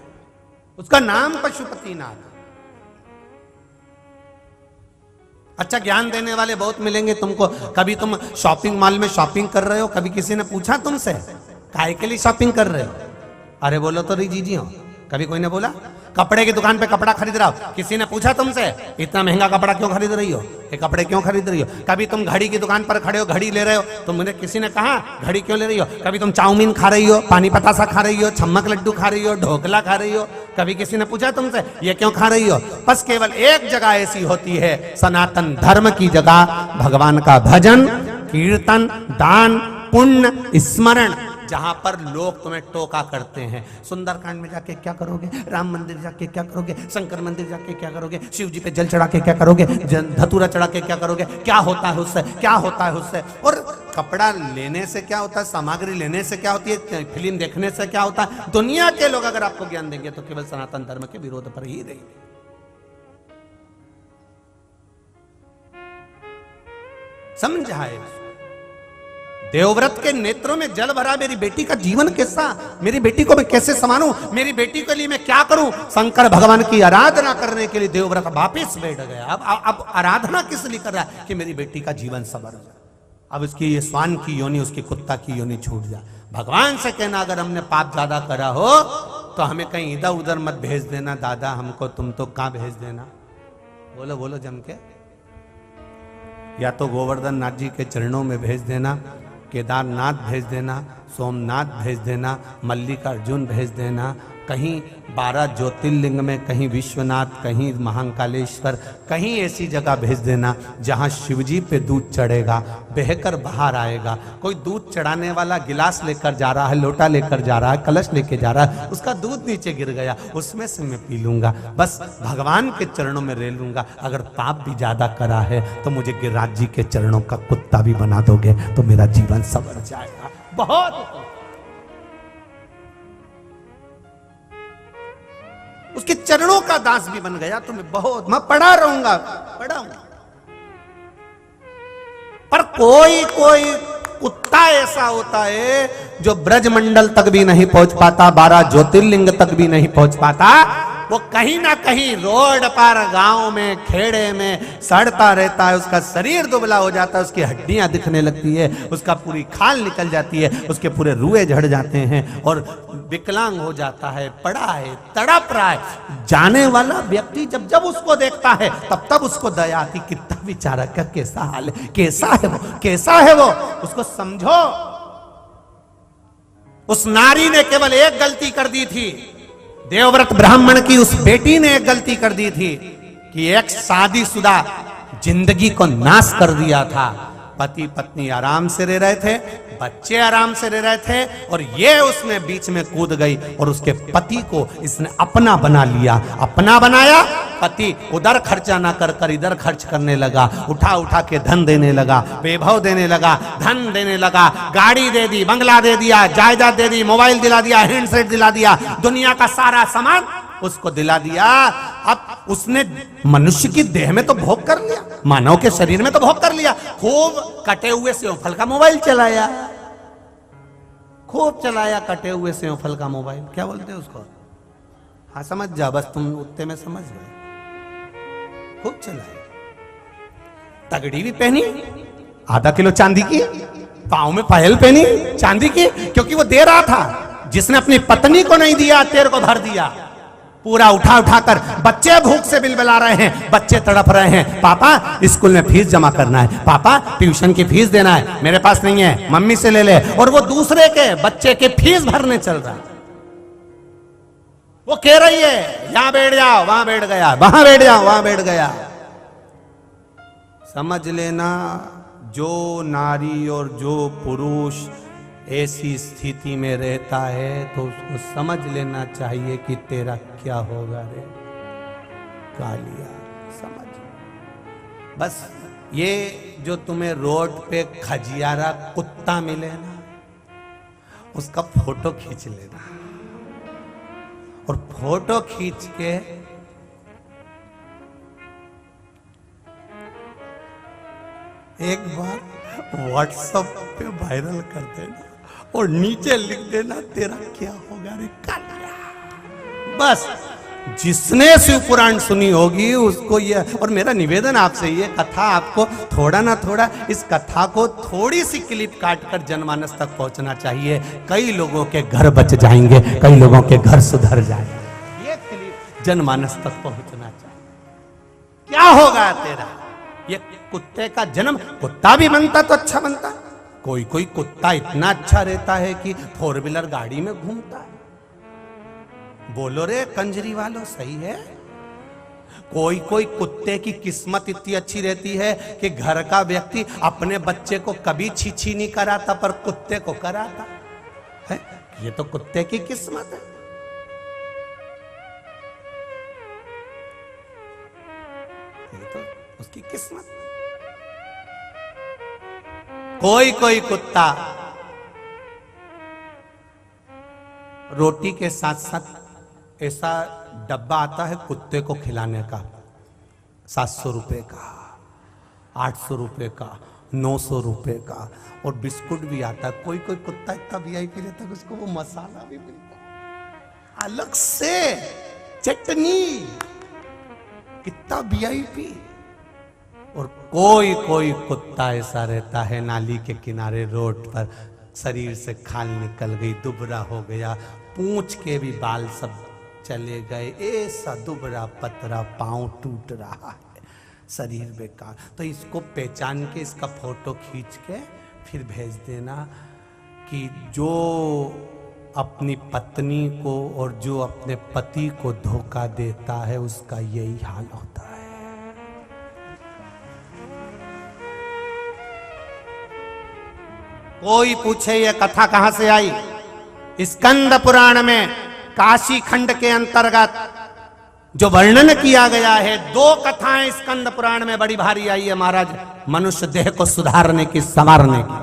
उसका नाम पशुपतिनाथ। अच्छा ज्ञान देने वाले बहुत मिलेंगे तुमको। कभी तुम शॉपिंग मॉल में शॉपिंग कर रहे हो, कभी किसी ने पूछा तुमसे काहे के लिए शॉपिंग कर रहे हो? अरे बोलो तो रही जीजी हो, कभी कोई ने बोला? कपड़े की दुकान पे कपड़ा खरीद रहा हो, किसी ने पूछा तुमसे इतना महंगा कपड़ा क्यों खरीद रही हो, ये कपड़े क्यों खरीद रही हो? कभी तुम घड़ी की दुकान पर खड़े हो, घड़ी ले रहे हो, तो मुझे किसी ने कहा घड़ी क्यों ले रही हो? कभी तुम चाउमीन खा रही हो, पानी पतासा खा रही हो, छम्मक लड्डू खा रही हो, ढोकला खा रही हो, कभी किसी ने पूछा तुमसे ये क्यों खा रही हो? बस केवल एक जगह ऐसी होती है, सनातन धर्म की जगह, भगवान का भजन, कीर्तन, दान, पुण्य, स्मरण, जहां पर लोग तुम्हें टोका करते हैं। सुंदरकांड में जाके क्या करोगे, राम मंदिर जाके क्या करोगे, शंकर मंदिर जाके क्या करोगे, शिव जी पे जल चढ़ा के क्या करोगे, धतूरा चढ़ा के क्या करोगे, क्या होता है उससे, क्या होता है उससे? और कपड़ा लेने से क्या होता है, सामग्री लेने से क्या होती है, फिल्म देखने से क्या होता है? दुनिया के लोग अगर आपको ज्ञान देंगे तो केवल सनातन धर्म के विरोध पर ही रहेंगे। समझाए देवव्रत के नेत्रों में जल भरा, मेरी बेटी का जीवन कैसा, मेरी बेटी को मैं कैसे संभालूं, मेरी बेटी के लिए मैं क्या करूं? शंकर भगवान की आराधना करने के लिए देवव्रत वापिस बैठ गया। अब आराधना किस लिए कर रहा है कि मेरी बेटी का जीवन संवर जाए, अब उसकी ये स्वान की योनि, उसकी कुत्ता की योनि छूट जाए। भगवान से कहना अगर हमने पाप ज्यादा करा हो तो हमें कहीं इधर उधर मत भेज देना दादा, हमको तुम तो कहां भेज देना, बोलो बोलो जम के, या तो गोवर्धन नाथ जी के चरणों में भेज देना, केदारनाथ भेज देना, सोमनाथ भेज देना, मल्लिकार्जुन भेज देना, कहीं 12 ज्योतिर्लिंग में, कहीं विश्वनाथ, कहीं महाकालेश्वर, कहीं ऐसी जगह भेज देना जहां शिवजी पे दूध चढ़ेगा, बहकर बाहर आएगा। कोई दूध चढ़ाने वाला गिलास लेकर जा रहा है, लोटा लेकर जा रहा है, कलश लेके जा रहा है, उसका दूध नीचे गिर गया, उसमें से मैं पी लूंगा, बस भगवान के चरणों में रह लूंगा। अगर पाप भी ज्यादा करा है तो मुझे गिरिराज जी के चरणों का कुत्ता भी बना दोगे तो मेरा जीवन संवर जाएगा। बहुत उसके चरणों का दास भी बन गया तो मैं पढ़ा रहूंगा, पर कोई कुत्ता ऐसा होता है जो ब्रजमंडल तक भी नहीं पहुंच पाता, 12 ज्योतिर्लिंग तक भी नहीं पहुंच पाता, वो कहीं ना कहीं रोड पर, गांव में, खेड़े में सड़ता रहता है, उसका शरीर दुबला हो जाता है, उसकी हड्डियां दिखने लगती है, उसका पूरी खाल निकल जाती है, उसके पूरे रुए झड़ जाते हैं और विकलांग हो जाता है, पड़ा है, तड़प रहा है। जाने वाला व्यक्ति जब जब उसको देखता है तब तब उसको दया आती, कितना बेचारा का कैसा हाल है, कैसा है वो, कैसा है वो, उसको समझो। उस नारी ने केवल एक गलती कर दी थी, देवव्रत ब्राह्मण की उस बेटी ने एक गलती कर दी थी कि एक शादीशुदा जिंदगी को नाश कर दिया था। पति पत्नी आराम से रह रहे थे, बच्चे आराम से रह रहे थे, और ये उसने बीच में कूद गई और उसके पति को इसने अपना बना लिया। अपना बनाया, पति उधर खर्चा ना कर कर इधर खर्च करने लगा, उठा उठा के धन देने लगा, वैभव देने लगा, धन देने लगा, गाड़ी दे दी, बंगला दे दिया, जायदाद दे दी, मोबाइल दिला दिया, हैंडसेट दिला दिया, दुनिया का सारा सामान उसको दिला दिया। अब उसने मनुष्य की देह में तो भोग कर लिया, मानव के शरीर में तो भोग कर लिया, खूब कटे हुए सेवफल का मोबाइल चलाया, खूब चलाया कटे हुए सेवफल का मोबाइल, क्या बोलते हैं उसको, हाँ समझ जा, बस तुम उत्ते में समझ गए, खूब चलाया। तगड़ी भी पहनी, आधा किलो चांदी की, पांव में पायल पहनी चांदी की, क्योंकि वो दे रहा था, जिसने अपनी पत्नी को नहीं दिया तेरे को भर दिया, पूरा उठा उठा कर। बच्चे भूख से बिलबिला रहे हैं, बच्चे तड़प रहे हैं, पापा स्कूल में फीस जमा करना है, पापा ट्यूशन की फीस देना है, मेरे पास नहीं है, मम्मी से ले ले, और वो दूसरे के बच्चे के फीस भरने चल रहा है। वो कह रही है यहां बैठ जाओ, वहां बैठ गया, वहां बैठ जाओ, वहां बैठ गया। समझ लेना, जो नारी और जो पुरुष ऐसी स्थिति में रहता है तो उसको समझ लेना चाहिए कि तेरा क्या होगा रे कालिया। समझ, बस ये जो तुम्हें रोड पे खजियारा कुत्ता मिले ना, उसका फोटो खींच लेना, और फोटो खींच के एक बार व्हाट्सएप पे वायरल कर देना और नीचे लिख देना तेरा क्या होगा रे कालिया। बस जिसने शिव पुराण सुनी होगी उसको ये, और मेरा निवेदन आपसे, ये कथा आपको थोड़ा ना थोड़ा, इस कथा को थोड़ी सी क्लिप काट कर जनमानस तक पहुंचना चाहिए। कई लोगों के घर बच जाएंगे, कई लोगों के घर सुधर जाएंगे। जनमानस तक पहुंचना चाहिए। क्या होगा तेरा? ये कुत्ते का जन्म, कुत्ता भी बनता तो अच्छा बनता। कोई कोई कुत्ता इतना अच्छा रहता है कि 4 व्हीलर गाड़ी में घूमता है। बोलो रे कंजरी वालों, सही है। कोई कोई कुत्ते की किस्मत इतनी अच्छी रहती है कि घर का व्यक्ति अपने बच्चे को कभी छीछी नहीं कराता, पर कुत्ते को कराता है। ये तो कुत्ते की किस्मत है। ये तो उसकी किस्मत। कोई कोई कुत्ता रोटी के साथ साथ ऐसा डब्बा आता है कुत्ते को खिलाने का, 700 रुपए का, 800 रुपए का, 900 रुपए का, और बिस्कुट भी आता है। कोई कोई कुत्ता इतना वीआईपी रहता है उसको वो मसाला भी मिलता है अलग से, चटनी, कितना वीआईपी। और कोई कोई कुत्ता ऐसा रहता है नाली के किनारे रोड पर, शरीर से खाल निकल गई, दुबरा हो गया, पूंछ के भी बाल सब चले गए, ऐसा दुबरा पतरा, पांव टूट रहा है, शरीर बेकार। तो इसको पहचान के इसका फोटो खींच के फिर भेज देना कि जो अपनी पत्नी को और जो अपने पति को धोखा देता है उसका यही हाल होता है। कोई पूछे ये कथा कहां से आई? स्कंद पुराण में काशी खंड के अंतर्गत जो वर्णन किया गया है, 2 कथाएं स्कंद पुराण में बड़ी भारी आई है महाराज, मनुष्य देह को सुधारने की, संवारने की।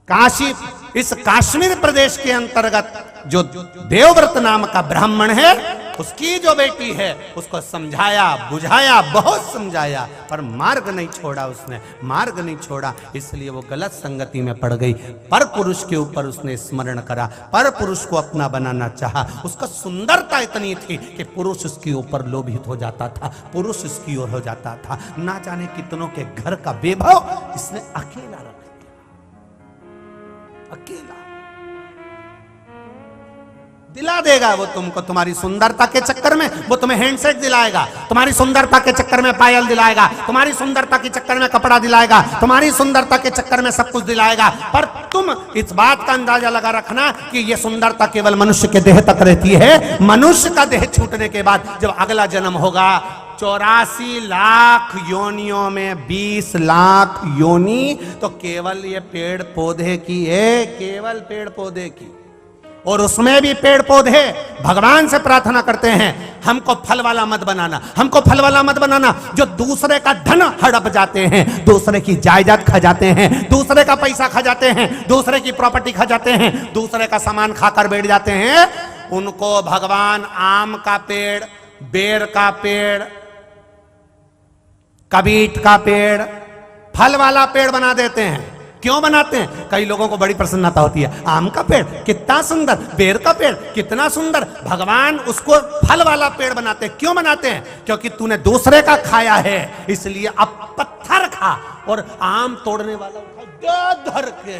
काशी, इस कश्मीर प्रदेश के अंतर्गत जो देवव्रत नाम का ब्राह्मण है, उसकी जो बेटी है उसको समझाया बुझाया, बहुत समझाया, पर मार्ग नहीं छोड़ा, उसने मार्ग नहीं छोड़ा, इसलिए वो गलत संगति में पड़ गई। पर पुरुष के ऊपर उसने स्मरण करा, पर पुरुष को अपना बनाना चाहा। उसका सुंदरता इतनी थी कि पुरुष उसके ऊपर लोभित हो जाता था, पुरुष उसकी ओर हो जाता था। ना जाने कितनों के घर का वैभव इसने अकेला रख दिया, अकेला। दिला देगा वो तुमको, तुम्हारी सुंदरता के चक्कर में वो तुम्हें हैंडसेट दिलाएगा, तुम्हारी सुंदरता के चक्कर में पायल दिलाएगा, तुम्हारी सुंदरता के चक्कर में कपड़ा दिलाएगा, तुम्हारी सुंदरता के चक्कर में सब कुछ दिलाएगा। पर तुम इस बात का अंदाजा लगा रखना कि ये सुंदरता केवल मनुष्य के देह तक रहती है। मनुष्य का देह छूटने के बाद जब अगला जन्म होगा, 84 लाख योनियों में 20 लाख योनि तो केवल ये पेड़ पौधे की है, केवल पेड़ पौधे की। और उसमें भी पेड़ पौधे भगवान से प्रार्थना करते हैं, हमको फल वाला मत बनाना, हमको फल वाला मत बनाना। जो दूसरे का धन हड़प जाते हैं, दूसरे की जायदाद खा जाते हैं, दूसरे का पैसा खा जाते हैं, दूसरे की प्रॉपर्टी खा जाते हैं, दूसरे का सामान खाकर बैठ जाते हैं, उनको भगवान आम का पेड़, बेर का पेड़, कबीट का पेड़, फल वाला पेड़ बना देते हैं। क्यों बनाते हैं? कई लोगों को बड़ी प्रसन्नता होती है, आम का पेड़ कितना सुंदर, बेर का पेड़ कितना सुंदर, भगवान उसको फल वाला पेड़ बनाते हैं। क्यों बनाते हैं? क्योंकि तूने दूसरे का खाया है, इसलिए अब पत्थर खा और आम तोड़ने वाला उठा धर के।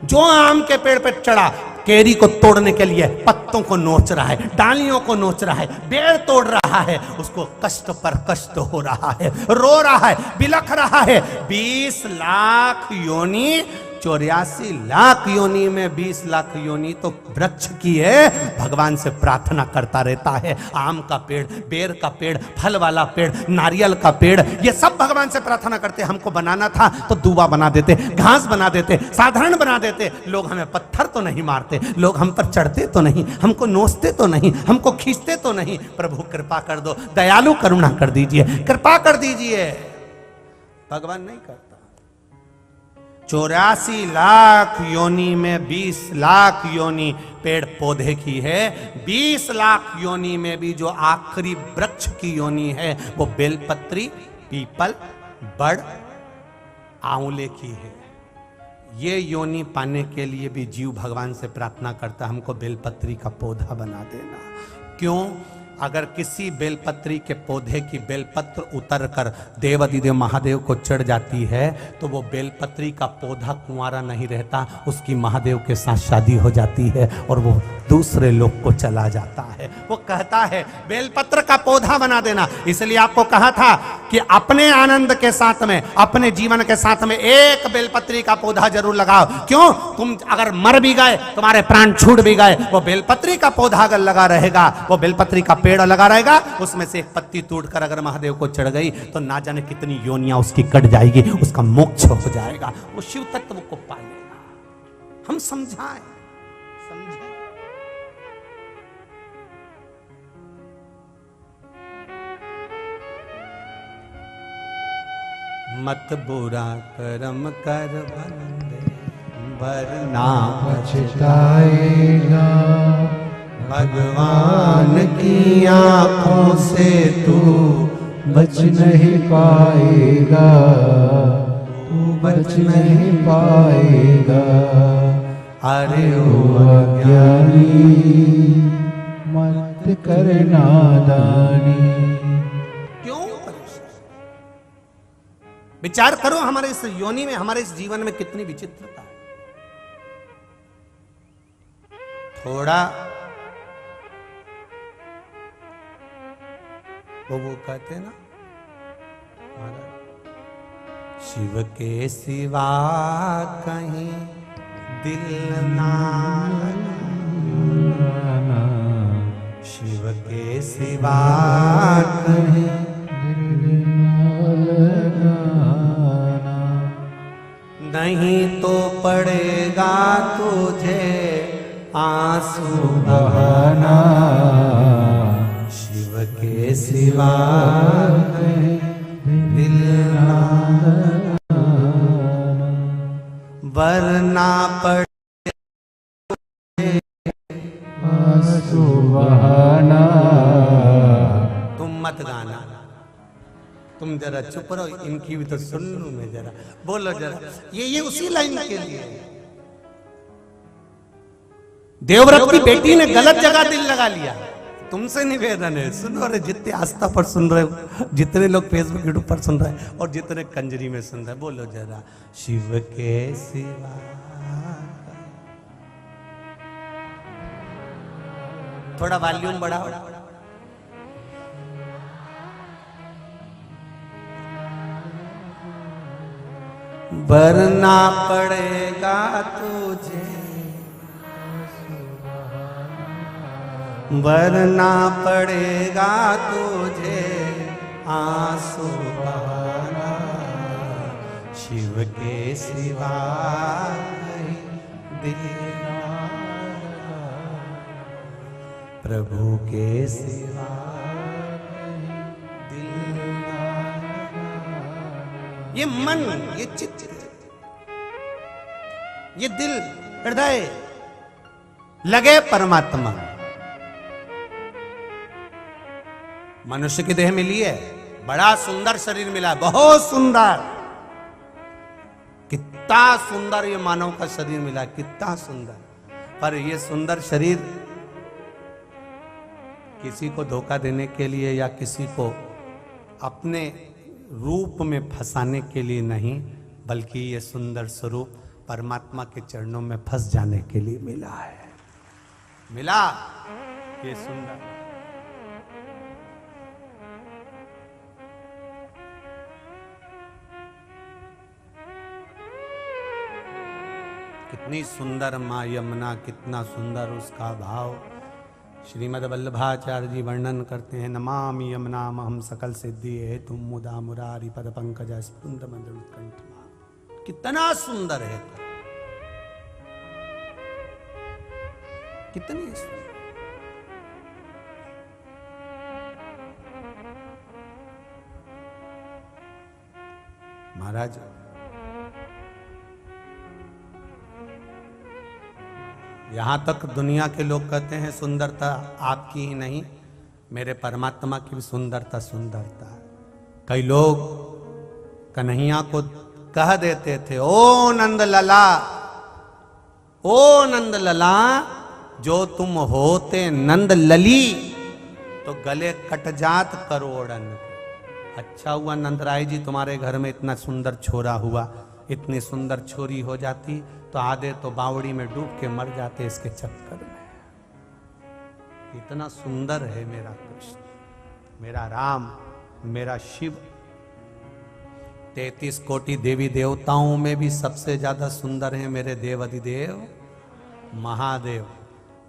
जो आम के पेड़ पे चढ़ा, केरी को तोड़ने के लिए पत्तों को नोच रहा है, डालियों को नोच रहा है, बेर तोड़ रहा है, उसको कष्ट पर कष्ट हो रहा है, रो रहा है, बिलख रहा है। 20 लाख योनि, 84 लाख योनि में 20 लाख योनि तो वृक्ष की है। भगवान से प्रार्थना करता रहता है, आम का पेड़, बेर का पेड़, फल वाला पेड़, नारियल का पेड़, ये सब भगवान से प्रार्थना करते। हमको बनाना था तो दूबा बना देते, घास बना देते, साधारण बना देते। लोग हमें पत्थर तो नहीं मारते, लोग हम पर चढ़ते तो नहीं, हमको नोचते तो नहीं, हमको खींचते तो नहीं। प्रभु कृपा कर दो, दयालु करुणा कर दीजिए, कृपा कर दीजिए। भगवान नहीं करता। 84 लाख योनि में 20 लाख योनि पेड़ पौधे की है, 20 लाख योनि में भी जो आखिरी वृक्ष की योनि है वो बेलपत्री, पीपल, बड़, आंवले की है। ये योनि पाने के लिए भी जीव भगवान से प्रार्थना करता, हमको बेलपत्री का पौधा बना देना। क्यों? अगर किसी बेलपत्री के पौधे की बेलपत्र उतर कर देवाधिदेव महादेव को चढ़ जाती है तो वो बेलपत्री का पौधा कुंवारा नहीं रहता, उसकी महादेव के साथ शादी हो जाती है और वो दूसरे लोग को चला जाता है। वो कहता है बेलपत्र का पौधा बना देना। इसलिए आपको कहा था कि अपने आनंद के साथ में, अपने जीवन के साथ में एक बेलपत्री का पौधा जरूर लगाओ। क्यों? तुम अगर मर भी गए, तुम्हारे प्राण छूट भी गए, वो बेलपत्री का पौधा अगर लगा रहेगा, वो बेलपत्री का पेड़ लगा रहेगा, उसमें से एक पत्ती टूटकर अगर महादेव को चढ़ गई तो ना जाने कितनी योनियां उसकी कट जाएगी, उसका मोक्ष हो जाएगा, वो शिव तत्व को पा लेगा। हम समझाएं, समझें। मत बुरा कर्म कर बंदे, वरना पछताएगा। भगवान की आंखों से तू बच नहीं पाएगा, तू बच नहीं पाएगा। अरे ओ अज्ञानी मत कर नादानी। क्यों? विचार करो, हमारे इस योनि में, हमारे इस जीवन में कितनी विचित्रता है। थोड़ा वो कहते ना, शिव के सिवा कहीं दिल ना लगाना, शिव के सिवा कहीं दिल ना लगाना। नहीं तो पड़ेगा तुझे आंसू बहाना, शिव के सिवा कहीं दिल ना लगाना, वरना पड़े आंसू बहाना। तुम मत गाना, तुम जरा चुप रहो, इनकी भी तो सुन लूं मैं जरा। बोलो जरा, ये उसी लाइन के लिए है। देवव्रत की बेटी ने गलत जगह दिल लगा लिया। तुमसे निवेदन है, सुनो रे, जितने आस्था पर सुन रहे हो, जितने लोग फेसबुक यूट्यूब पर सुन रहे हैं और जितने कंजरी में सुन रहे हैं, बोलो जरा, शिव के सिवा। थोड़ा वॉल्यूम बढ़ाओ। वरना पड़ेगा तुझे, वरना पड़ेगा तुझे आंसू बहाना, शिव के सिवा कहीं दिल ना लगाना, प्रभु के सिवा कहीं दिल ना लगाना। ये मन, ये चित्त, ये दिल, हृदय लगे परमात्मा। मनुष्य की देह मिली है, बड़ा सुंदर शरीर मिला है, बहुत सुंदर। कितना सुंदर ये मानव का शरीर मिला है, कितना सुंदर। पर ये सुंदर शरीर किसी को धोखा देने के लिए या किसी को अपने रूप में फंसाने के लिए नहीं, बल्कि ये सुंदर स्वरूप परमात्मा के चरणों में फंस जाने के लिए मिला है। मिला ये सुंदर। कितनी सुंदर माँ यमुना, कितना सुंदर उसका भाव। श्रीमद् वल्लभाचार्य जी वर्णन करते हैं, नमामि यमुनाम हम सकल सिद्धि है तुम मुदा मुरारी पद पंकज स्पुंद मंद उत्कंठ। कितना सुंदर है, कितनी सुंदर। महाराज यहां तक दुनिया के लोग कहते हैं सुंदरता आपकी ही नहीं, मेरे परमात्मा की भी सुंदरता सुंदरता। कई लोग कन्हैया को कह देते थे, ओ नंद लला, ओ नंद लला, जो तुम होते नंद लली तो गले कट जात करोड़न। अच्छा हुआ नंदराय जी तुम्हारे घर में इतना सुंदर छोरा हुआ, इतनी सुंदर छोरी हो जाती तो आधे तो बावड़ी में डूब के मर जाते इसके चक्कर में। इतना सुंदर है मेरा कृष्ण, मेरा राम, मेरा शिव। 33 कोटि देवी देवताओं में भी सबसे ज्यादा सुंदर है मेरे देवाधिदेव महादेव।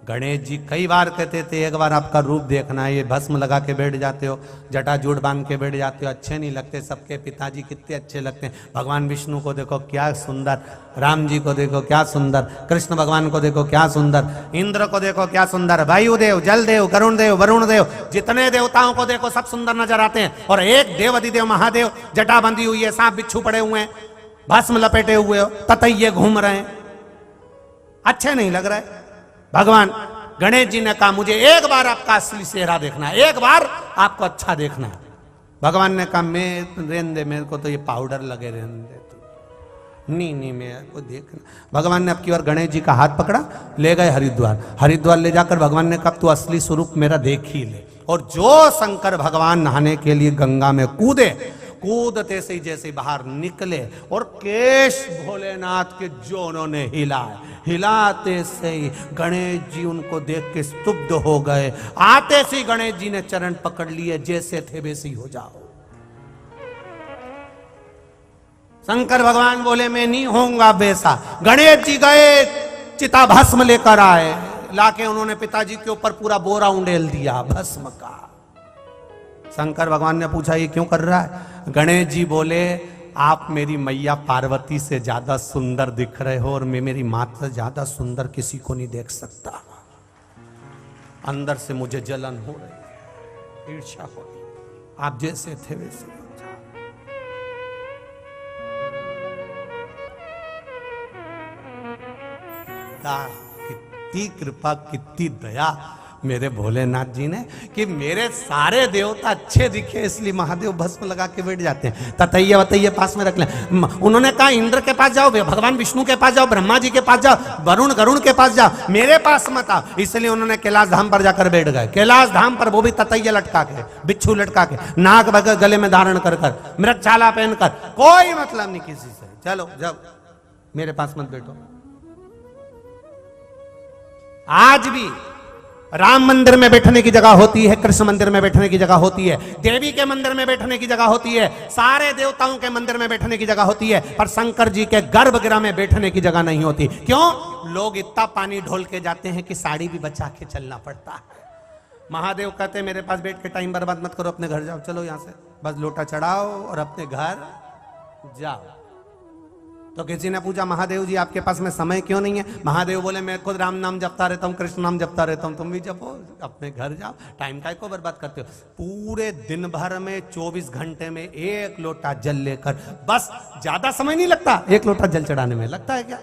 गणेश जी कई बार कहते थे एक बार आपका रूप देखना है, ये भस्म लगा के बैठ जाते हो, जटाजूट बांध के बैठ जाते हो, अच्छे नहीं लगते। सबके पिताजी कितने अच्छे लगते हैं। भगवान विष्णु को देखो क्या सुंदर, राम जी को देखो क्या सुंदर, कृष्ण भगवान को देखो क्या सुंदर, इंद्र को देखो क्या सुंदर, वायुदेव, जलदेव, गरुण देव, वरुण देव, जितने देवताओं को देखो सब सुंदर नजर आते हैं। और एक देव अधिदेव महादेव, जटा बंधी हुई है, सांप बिच्छू पड़े हुए हैं, भस्म लपेटे हुए हो, ततैये घूम रहे हैं, अच्छे नहीं लग रहा है। भगवान गणेश जी ने कहा मुझे एक बार आपका असली चेहरा देखना है, एक बार आपको अच्छा देखना है। भगवान ने कहा मैं रहने दे, मेरे को तो ये पाउडर लगे रहने दे तू। नहीं मेरे को देखना। भगवान ने अब की बार गणेश जी का हाथ पकड़ा, ले गए हरिद्वार। हरिद्वार ले जाकर भगवान ने कहा तू असली स्वरूप मेरा देख ही ले। और जो शंकर भगवान नहाने के लिए गंगा में कूदे, कूदते से जैसे बाहर निकले और केश भोलेनाथ के जो उन्होंने हिलाते से ही गणेश जी उनको देख के स्तुब्ध हो गए। आते से गणेश जी ने चरण पकड़ लिए, जैसे थे वैसे ही हो जाओ। शंकर भगवान बोले मैं नहीं होऊंगा वैसा। गणेश जी गए, चिता भस्म लेकर आए, लाके उन्होंने पिताजी के ऊपर पूरा बोरा उंडेल दिया भस्म का। शंकर भगवान ने पूछा ये क्यों कर रहा है? गणेश जी बोले आप मेरी मैया पार्वती से ज्यादा सुंदर दिख रहे हो और मैं मेरी माँ से ज्यादा सुंदर किसी को नहीं देख सकता। अंदर से मुझे जलन हो रही है, ईर्ष्या हो रही। आप जैसे थे वैसे हो जाओ। कितनी कृपा, कितनी दया मेरे भोलेनाथ जी ने कि मेरे सारे देवता अच्छे दिखे, इसलिए महादेव भस्म लगा के बैठ जाते हैं। ततैया वतैया पास में रख लें। उन्होंने कहा इंद्र के पास जाओ, भगवान विष्णु के पास जाओ, ब्रह्मा जी के पास जाओ, वरुण गरुण के पास जाओ, मेरे पास मत आओ। इसलिए उन्होंने कैलाश धाम पर जाकर बैठ गए। कैलाश धाम पर वो भी ततैया लटका के, बिच्छू लटका के, नाग बगर गले में धारण कर कर, मृगछाला पहनकर, कोई मतलब नहीं किसी से। चलो जब मेरे पास मत बैठो। आज भी राम मंदिर में बैठने की जगह होती है, कृष्ण मंदिर में बैठने की जगह होती है, देवी के मंदिर में बैठने की जगह होती है, सारे देवताओं के मंदिर में बैठने की जगह होती है, पर शंकर जी के गर्भगृह में बैठने की जगह नहीं होती। क्यों? लोग इतना पानी ढोल के जाते हैं कि साड़ी भी बचा के चलना पड़ता है। महादेव कहते हैं मेरे पास बैठ के टाइम बर्बाद मत करो, अपने घर जाओ। चलो यहां से बस लोटा चढ़ाओ और अपने घर जाओ। तो किसी ने पूछा महादेव जी आपके पास में समय क्यों नहीं है? महादेव बोले मैं खुद राम नाम जपता रहता हूँ, कृष्ण नाम जपता रहता हूँ, तुम भी जपो, अपने घर जाओ। टाइम काय को बर्बाद करते हो? पूरे दिन भर में 24 घंटे में एक लोटा जल लेकर, बस ज्यादा समय नहीं लगता। एक लोटा जल चढ़ाने में लगता है क्या?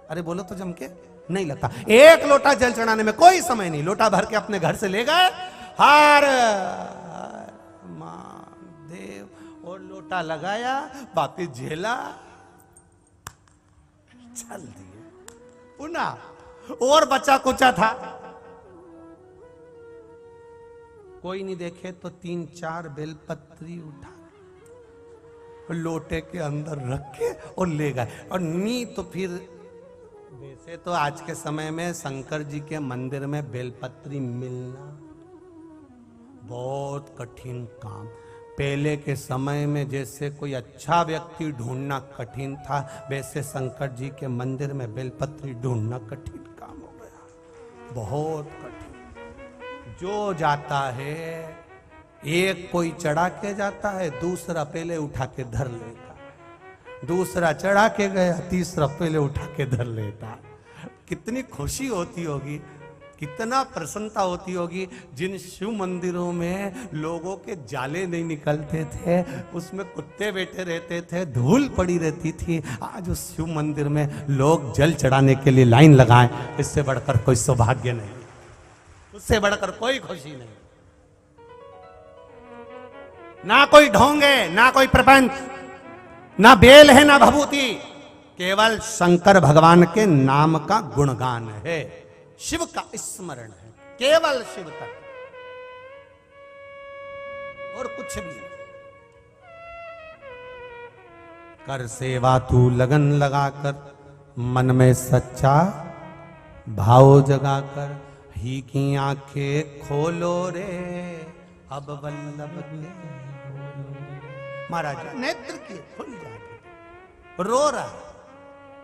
अरे बोलो तो जम के, नहीं लगता। एक लोटा जल चढ़ाने में कोई समय नहीं। लोटा भर के अपने घर से ले गए, हर महादेव, और लोटा लगाया, वापिस झेला, चल दिए पुनः। और बचा कुचा था, कोई नहीं देखे तो 3-4 बेलपत्री उठा लोटे के अंदर रख के और ले गए। और नहीं तो फिर वैसे तो आज के समय में शंकर जी के मंदिर में बेलपत्री मिलना बहुत कठिन काम। पहले के समय में जैसे कोई अच्छा व्यक्ति ढूंढना कठिन था, वैसे शंकर जी के मंदिर में बेलपत्री ढूंढना कठिन काम हो गया, बहुत कठिन। जो जाता है, एक कोई चढ़ा के जाता है, दूसरा पहले उठा के धर लेता, दूसरा चढ़ा के गया, तीसरा पहले उठा के धर लेता। कितनी खुशी होती होगी, कितना प्रसन्नता होती होगी। जिन शिव मंदिरों में लोगों के जाले नहीं निकलते थे, उसमें कुत्ते बैठे रहते थे, धूल पड़ी रहती थी, आज उस शिव मंदिर में लोग जल चढ़ाने के लिए लाइन लगाएं, इससे बढ़कर कोई सौभाग्य नहीं, उससे बढ़कर कोई खुशी नहीं। ना कोई ढोंगे, ना कोई प्रपंच, ना बेल है, ना भभूति, केवल शंकर भगवान के नाम का गुणगान है, शिव का स्मरण है, केवल शिव तक, और कुछ भी नहीं। कर सेवा तू लगन लगाकर, मन में सच्चा भाव जगाकर, ही की आंखें खोलो रे अब वल्लभ के। महाराज नेत्र की खुल जाए, रो रहा है।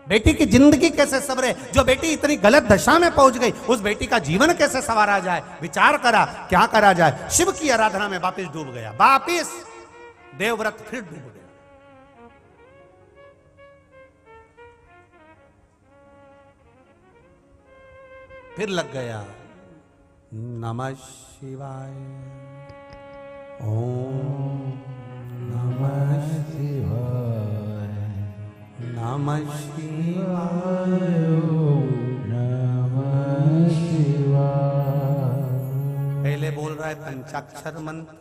बेटी की जिंदगी कैसे संवरे, जो बेटी इतनी गलत दशा में पहुंच गई, उस बेटी का जीवन कैसे संवारा जाए। विचार करा क्या करा जाए। शिव की आराधना में वापिस डूब गया, वापिस देवव्रत फिर डूब गया। फिर लग गया नमः शिवाय, ओम नमः शिवाय, नमः शिवाय, नमः शिवाय। पहले बोल रहा है पंचाक्षर मंत्र,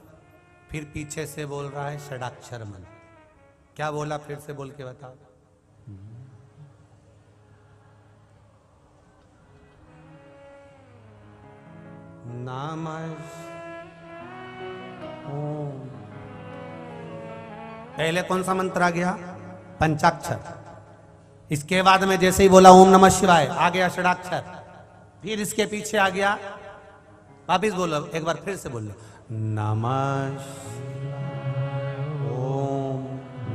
फिर पीछे से बोल रहा है षडाक्षर मंत्र। क्या बोला, फिर से बोल के बताओ। नमः ओम। पहले कौन सा मंत्र आ गया, पंचाक्षर। इसके बाद में जैसे ही बोला ओम नमः शिवाय, आ गया षडाक्षर। फिर इसके पीछे आ गया, वापिस बोलो एक बार, फिर से बोलो नमः ओम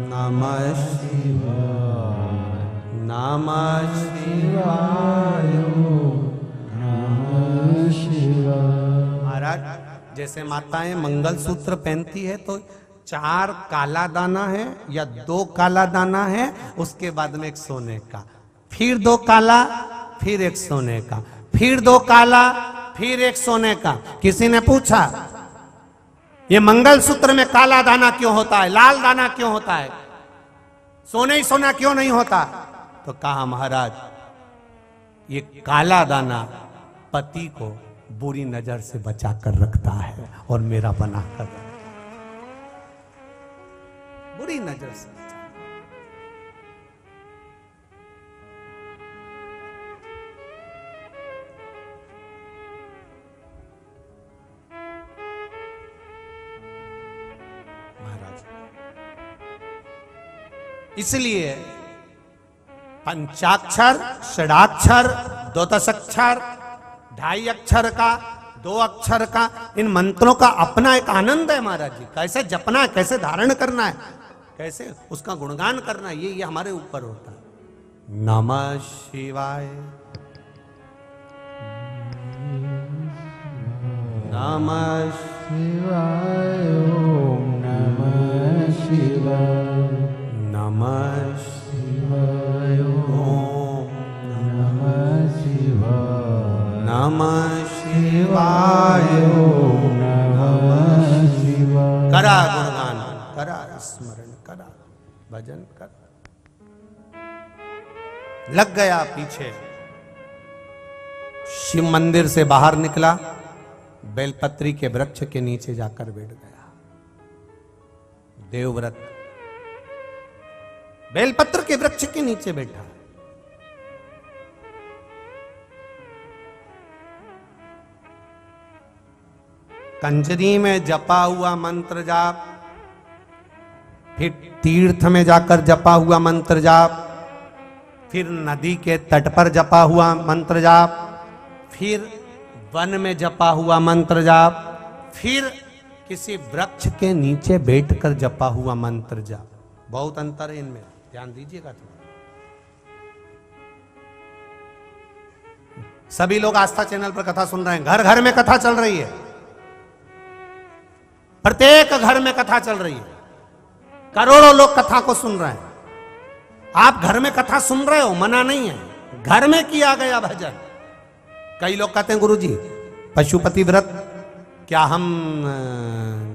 नमः शिवाय, नमः शिवाय, नमः शिवाय। महाराज जैसे माताएं मंगलसूत्र पहनती है तो 4 काला दाना है या 2 काला दाना है, उसके बाद में एक सोने का, फिर 2 काला, फिर एक सोने का, फिर 2 काला, फिर एक सोने का। किसी ने पूछा ये मंगलसूत्र में काला दाना क्यों होता है, लाल दाना क्यों होता है, सोने ही सोना क्यों नहीं होता? तो कहा महाराज ये काला दाना पति को बुरी नजर से बचा कर रखता है और मेरा बना कर रखता है। बुरी नजर से महाराज, इसलिए पंचाक्षर, षडाक्षर, द्वादशाक्षर, 2.5 अक्षर का, 2 अक्षर का, इन मंत्रों का अपना एक आनंद है महाराज जी। कैसे जपना है, कैसे धारण करना है, कैसे उसका गुणगान करना है, ये हमारे ऊपर होता है। नमः शिवाय, नमः शिवाय, ओम नमः शिवाय, नमः शिवाय, ओम नमः शिवाय, नमः शिवाय, ओम नमः शिवाय। करा गुणगान, करा स्मरण, करा भजन, कर। लग गया पीछे, शिव मंदिर से बाहर निकला, बेलपत्री के वृक्ष के नीचे जाकर बैठ गया। देवव्रत बेलपत्र के वृक्ष के नीचे बैठा। कंजरी में जपा हुआ मंत्र जाप, फिर तीर्थ में जाकर जपा हुआ मंत्र जाप, फिर नदी के तट पर जपा हुआ मंत्र जाप, फिर वन में जपा हुआ मंत्र जाप, फिर किसी वृक्ष के नीचे बैठकर जपा हुआ मंत्र जाप। बहुत अंतर है इनमें, ध्यान दीजिएगा थोड़ा। सभी लोग आस्था चैनल पर कथा सुन रहे हैं, घर घर में कथा चल रही है, प्रत्येक घर में कथा चल रही है, करोड़ों लोग कथा को सुन रहे हैं। आप घर में कथा सुन रहे हो, मना नहीं है, घर में किया गया भजन। कई लोग कहते हैं गुरुजी पशुपति व्रत क्या हम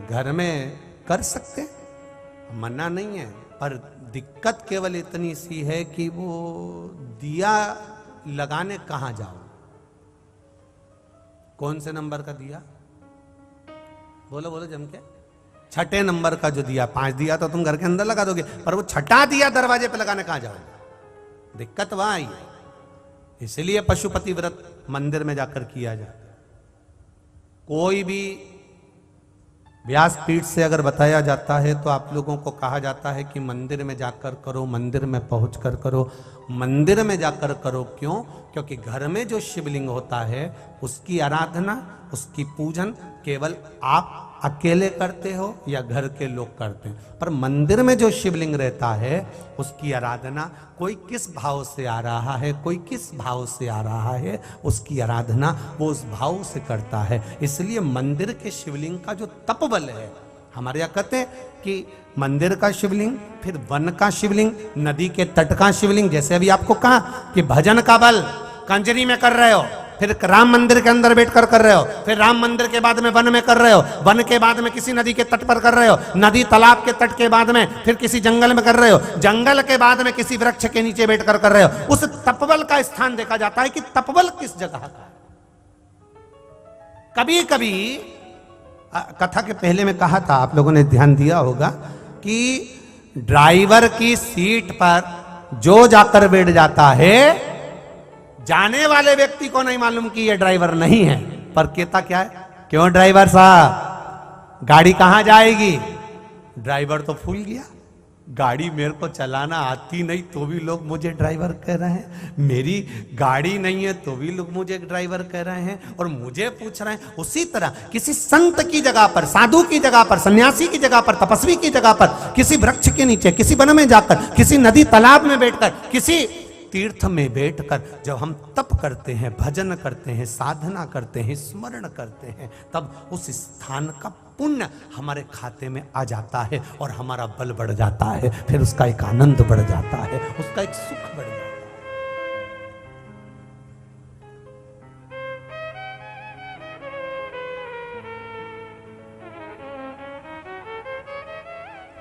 घर में कर सकते? मना नहीं है, पर दिक्कत केवल इतनी सी है कि वो दिया लगाने कहां जाओ। कौन से नंबर का दिया? बोलो बोलो जम के। 6ठे नंबर का जो दिया, 5 दिया तो तुम घर के अंदर लगा दोगे, पर वो 6ठा दिया दरवाजे पे लगाने कहां जाओगे? दिक्कत वहां आई है। इसलिए पशुपति व्रत मंदिर में जाकर किया जाता है। कोई भी व्यासपीठ से अगर बताया जाता है तो आप लोगों को कहा जाता है कि मंदिर में जाकर करो, मंदिर में पहुंचकर करो। मंदिर में जाकर करो क्यों? क्योंकि घर में जो शिवलिंग होता है उसकी आराधना, उसकी पूजन केवल आप अकेले करते हो या घर के लोग करते हैं, पर मंदिर में जो शिवलिंग रहता है उसकी आराधना कोई किस भाव से आ रहा है, कोई किस भाव से आ रहा है, उसकी आराधना वो उस भाव से करता है। इसलिए मंदिर के शिवलिंग का जो तपबल है, हमारे यहाँ कहते हैं कि मंदिर का शिवलिंग, फिर वन का शिवलिंग, नदी के तट का शिवलिंग, जैसे अभी आपको कहा कि भजन का बल कंजरी में कर रहे हो, फिर राम मंदिर के अंदर बैठकर कर रहे हो, फिर राम मंदिर के बाद में वन में कर रहे हो, वन के बाद में किसी नदी के तट पर कर रहे हो, नदी तालाब के तट के बाद में फिर किसी जंगल में कर रहे हो, जंगल के बाद में किसी वृक्ष के नीचे बैठकर कर रहे हो। उस तपबल का स्थान देखा जाता है कि तपबल किस जगह का। कभी कभी कथा के पहले में कहा था, आप लोगों ने ध्यान दिया होगा कि ड्राइवर की सीट पर जो जाकर बैठ जाता है, जाने वाले व्यक्ति को नहीं मालूम कि ये ड्राइवर नहीं है, पर कहता क्या है, क्यों ड्राइवर साहब गाड़ी कहां जाएगी। ड्राइवर तो भूल गया, गाड़ी मेरे को चलाना आती नहीं तो भी लोग मुझे ड्राइवर कह रहे हैं, मेरी गाड़ी नहीं है तो भी लोग मुझे ड्राइवर कह रहे हैं और मुझे पूछ रहे हैं। उसी तरह किसी संत की जगह पर, साधु की जगह पर, सन्यासी की जगह पर, तपस्वी की जगह पर, किसी वृक्ष के नीचे, किसी वन में जाकर, किसी नदी तालाब में बैठकर, किसी तीर्थ में बैठकर जब हम तप करते हैं, भजन करते हैं, साधना करते हैं, स्मरण करते हैं, तब उस स्थान का पुण्य हमारे खाते में आ जाता है और हमारा बल बढ़ जाता है, फिर उसका एक आनंद बढ़ जाता है, उसका एक सुख बढ़ जाता है।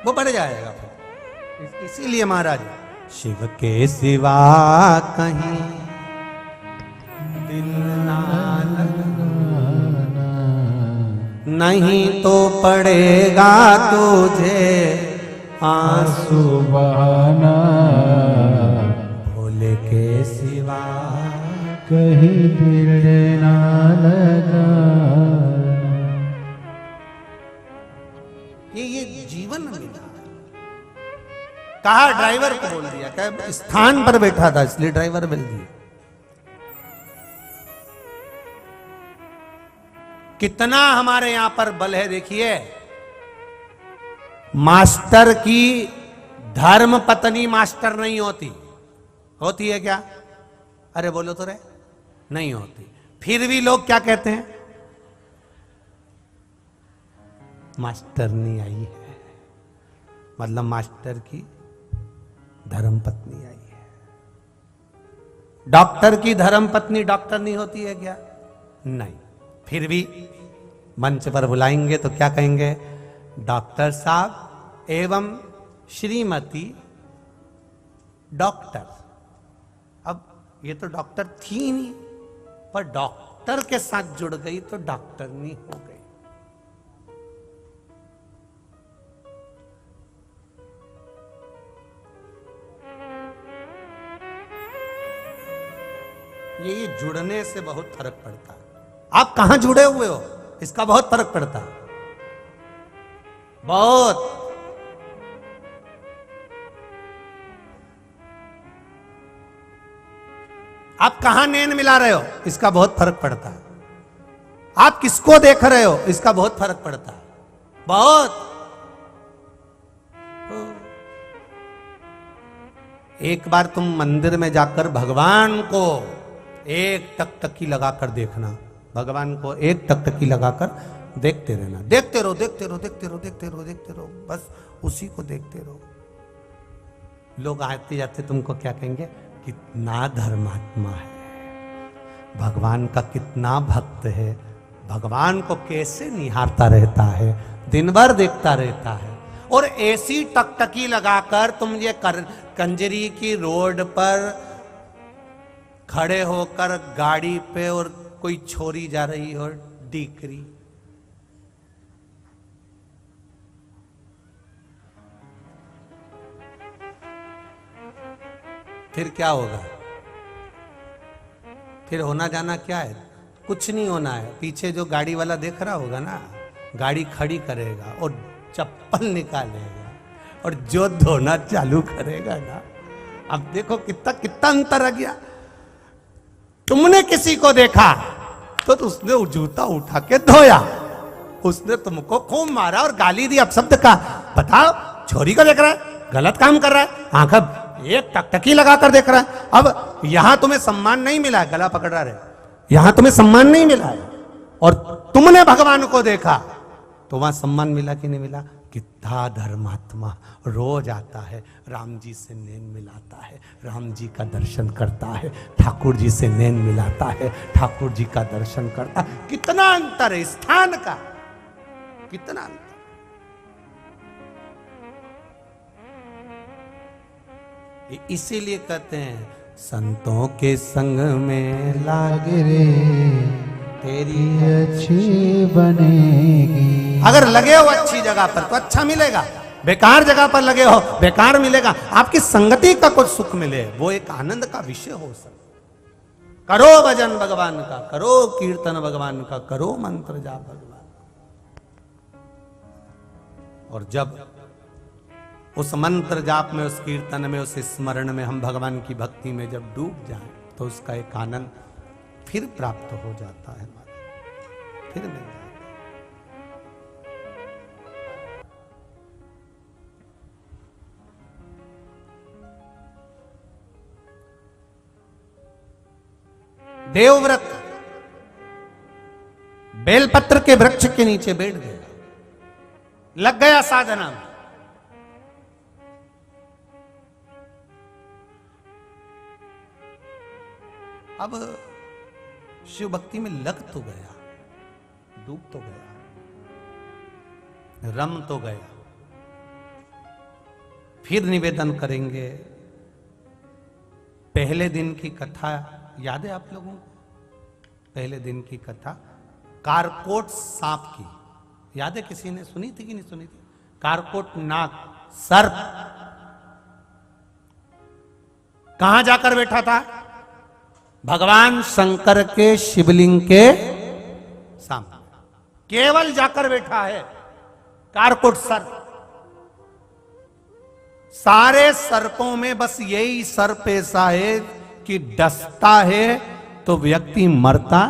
वो बढ़ जाएगा फिर। इसीलिए महाराज, शिव के सिवा कहीं दिल ना लगाना, नहीं तो पड़ेगा तुझे आंसू बहाना, भोले के सिवा कहीं दिल ना लगाना। ये जीवन मिला। कहा ड्राइवर को बोल दिया, क्या स्थान पर बैठा था इसलिए ड्राइवर मिल दिया। कितना हमारे यहां पर बल है देखिए। मास्टर की धर्म पत्नी मास्टर नहीं होती, होती है क्या? अरे बोलो तो रे, नहीं होती। फिर भी लोग क्या कहते हैं, मास्टरनी आई है, मतलब मास्टर की धर्म पत्नी आई है। डॉक्टर की धर्म पत्नी डॉक्टर नहीं होती है क्या? नहीं। फिर भी मंच पर बुलाएंगे तो क्या कहेंगे, डॉक्टर साहब एवं श्रीमती डॉक्टर। अब ये तो डॉक्टर थी नहीं, पर डॉक्टर के साथ जुड़ गई तो डॉक्टरनी हो गई। ये जुड़ने से बहुत फर्क पड़ता है। आप कहां जुड़े हुए हो इसका बहुत फर्क पड़ता है, बहुत। आप कहां नैन मिला रहे हो इसका बहुत फर्क पड़ता है। आप किसको देख रहे हो इसका बहुत फर्क पड़ता है, बहुत। एक बार तुम मंदिर में जाकर भगवान को एक टकटकी लगाकर देखना, भगवान को एक टकटकी लगाकर देखते रहना, देखते रहो, देखते रहो, देखते रहो, देखते रहो, देखते रहो, बस उसी को देखते रहो। लोग आते जाते तुमको क्या कहेंगे, कितना धर्मात्मा है, भगवान का कितना भक्त है, भगवान को कैसे निहारता रहता है, दिन भर देखता रहता है। और ऐसी टकटकी लगाकर तुम ये कंजरी की रोड पर खड़े होकर गाड़ी पे और कोई छोरी जा रही हो डीकरी, फिर क्या होगा? फिर होना जाना क्या है? कुछ नहीं होना है। पीछे जो गाड़ी वाला देख रहा होगा ना, गाड़ी खड़ी करेगा और चप्पल निकालेगा और जो धोना चालू करेगा ना, अब देखो कितना कितना अंतर आ गया। तुमने किसी को देखा तो उसने जूता उठा के धोया, उसने तुमको खूब मारा और गाली दी अपशब्द का। बताओ, छोरी को देख रहा है, गलत काम कर रहा है, आंख एक टकटकी लगाकर देख रहा है। अब यहां तुम्हें सम्मान नहीं मिला है, गला पकड़ रहा है, यहां तुम्हें सम्मान नहीं मिला है, और तुमने भगवान को देखा तो वहां सम्मान मिला कि नहीं मिला? कितना धर्मात्मा रोज आता है, राम जी से नैन मिलाता है, राम जी का दर्शन करता है, ठाकुर जी से नैन मिलाता है, ठाकुर जी का दर्शन करता है। कितना अंतर है स्थान का, कितना अंतर। इसीलिए कहते हैं संतों के संग में लाग रे तेरी अच्छी बनेगी। अगर लगे हो अच्छी जगह पर तो अच्छा मिलेगा, बेकार जगह पर लगे हो बेकार मिलेगा। आपकी संगति का कुछ सुख मिले वो एक आनंद का विषय हो सकता। करो भजन भगवान का, करो कीर्तन भगवान का, करो मंत्र जाप भगवान। और जब उस मंत्र जाप में, उस कीर्तन में, उस स्मरण में हम भगवान की भक्ति में जब डूब जाएं तो उसका एक आनंद फिर प्राप्त हो जाता है, फिर मिल जाता है। देवव्रत बेलपत्र के वृक्ष के नीचे बैठ गया, लग गया साधना में। अब शिव भक्ति में लग तो गया, डूब तो गया, रम तो गया। फिर निवेदन करेंगे। पहले दिन की कथा याद है आप लोगों को? पहले दिन की कथा कारकोट सांप की याद है? किसी ने सुनी थी कि नहीं सुनी थी? कारकोट नाग सर्प कहां जाकर बैठा था? भगवान शंकर के शिवलिंग के सामने केवल जाकर बैठा है कारकोट सर्प। सारे सर्पों में बस यही सर्प ऐसा है कि डसता है तो व्यक्ति मरता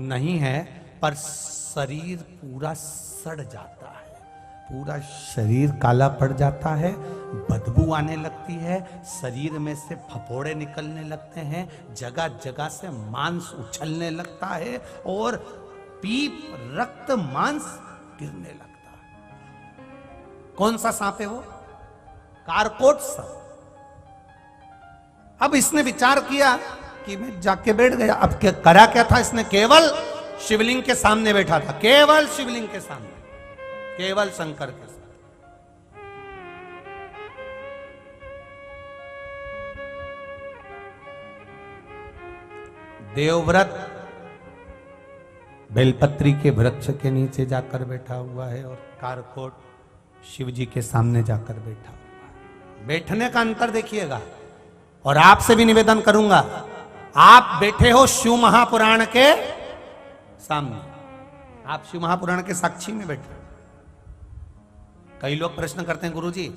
नहीं है, पर शरीर पूरा सड़ जाता है, पूरा शरीर काला पड़ जाता है, बदबू आने लगती है, शरीर में से फफोड़े निकलने लगते हैं, जगह जगह से मांस उछलने लगता है और पीप रक्त मांस गिरने लगता है। कौन सा सांप है वो? कारकोट सांप। अब इसने विचार किया कि मैं जाके बैठ गया। अब क्या करा? क्या था इसने? केवल शिवलिंग के सामने बैठा था, केवल शिवलिंग के सामने, केवल शंकर के सामने। देवव्रत बेलपत्री के वृक्ष के नीचे जाकर बैठा हुआ है और कारकोट शिव जी के सामने जाकर बैठा हुआ है। बैठने का अंतर देखिएगा। और आपसे भी निवेदन करूंगा, आप बैठे हो शिव महापुराण के सामने, आप शिव महापुराण के साक्षी में बैठे। कई लोग प्रश्न करते हैं, गुरुजी